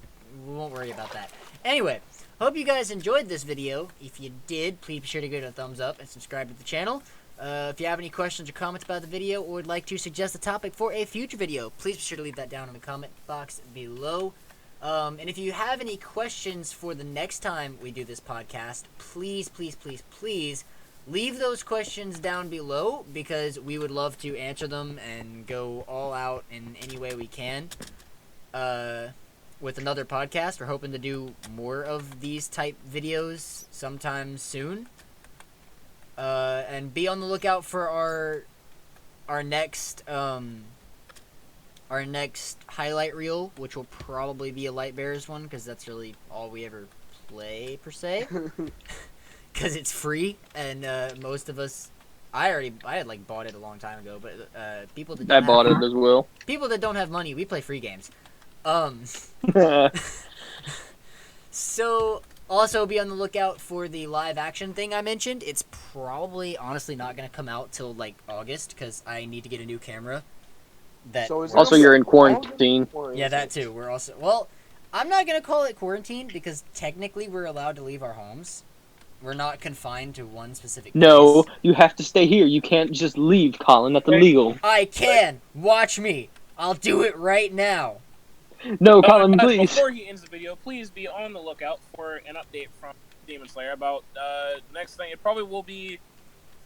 we won't worry about that. Anyway, hope you guys enjoyed this video. If you did, please be sure to give it a thumbs up and subscribe to the channel. If you have any questions or comments about the video, or would like to suggest a topic for a future video, please be sure to leave that down in the comment box below. And if you have any questions for the next time we do this podcast, please, please, please, please leave those questions down below, because we would love to answer them and go all out in any way we can. With another podcast, we're hoping to do more of these type videos sometime soon. And be on the lookout for our next highlight reel, which will probably be a Light Bears one, because that's really all we ever play, per se. Because it's free, and most of us, I had like bought it a long time ago, but people that I bought it as well. People that don't have money, we play free games. So also be on the lookout for the live action thing I mentioned. It's probably honestly not going to come out till like August, because I need to get a new camera. So is it Also, you're in quarantine. Yeah, that too. We're also, well, I'm not going to call it quarantine, because technically we're allowed to leave our homes. We're not confined to one specific No, place. you have to stay here. You can't just leave, Colin. That's illegal. I can. Watch me. I'll do it right now. No, Colin, Guys, please. Before he ends the video, please be on the lookout for an update from Demon Slayer about next thing. It probably will be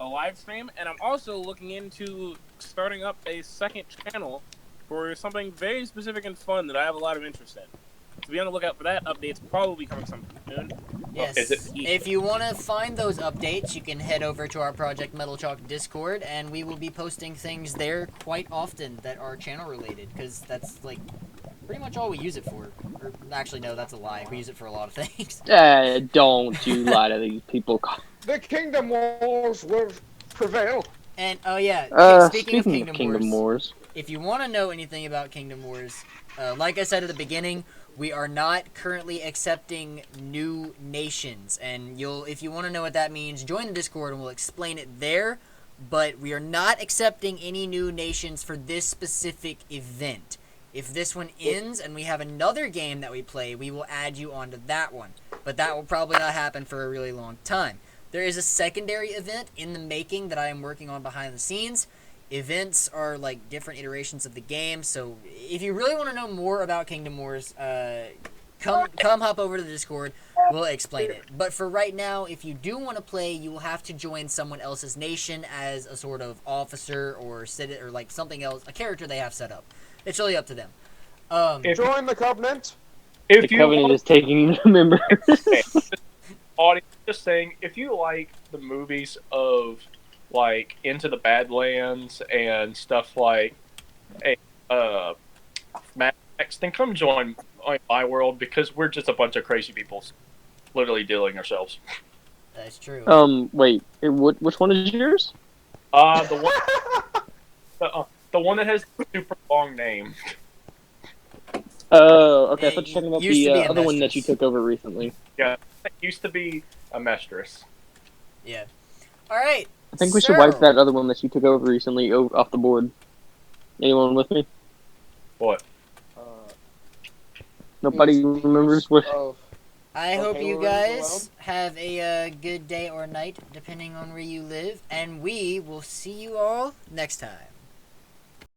a live stream, and I'm also looking into starting up a second channel for something very specific and fun that I have a lot of interest in. So be on the lookout for that. Update's probably coming sometime soon. Yes. If you want to find those updates, you can head over to our Project Metal Chalk Discord, and we will be posting things there quite often that are channel related, because that's like pretty much all we use it for. Or, actually, no, that's a lie. We use it for a lot of things. Don't you lie to these people. The Kingdom Wars will prevail. And, oh yeah, speaking of Kingdom Wars, if you want to know anything about Kingdom Wars, like I said at the beginning, we are not currently accepting new nations. And if you want to know what that means, join the Discord and we'll explain it there. But we are not accepting any new nations for this specific event. If this one ends and we have another game that we play, we will add you onto that one. But that will probably not happen for a really long time. There is a secondary event in the making that I am working on behind the scenes. Events are like different iterations of the game, so if you really want to know more about Kingdom Wars, come hop over to the Discord. We'll explain it. But for right now, if you do want to play, you will have to join someone else's nation as a sort of officer or like something else, a character they have set up. It's really up to them. Join the Covenant. the Covenant is taking members. Audience, just saying, if you like the movies of like Into the Badlands and stuff like Mad Max, then come join my world, because we're just a bunch of crazy people literally dealing ourselves. That's true. Wait, which one is yours? The one that has the super long name. Oh, okay. I Yeah, thought you were talking about used to be the a other one that you mistress. took over recently. Yeah, it used to be a mistress. Yeah. All right. I think we should wipe that other one that you took over recently off the board. Anyone with me? What? Nobody remembers what. I hope you Halo guys have a good day or night, depending on where you live, and we will see you all next time.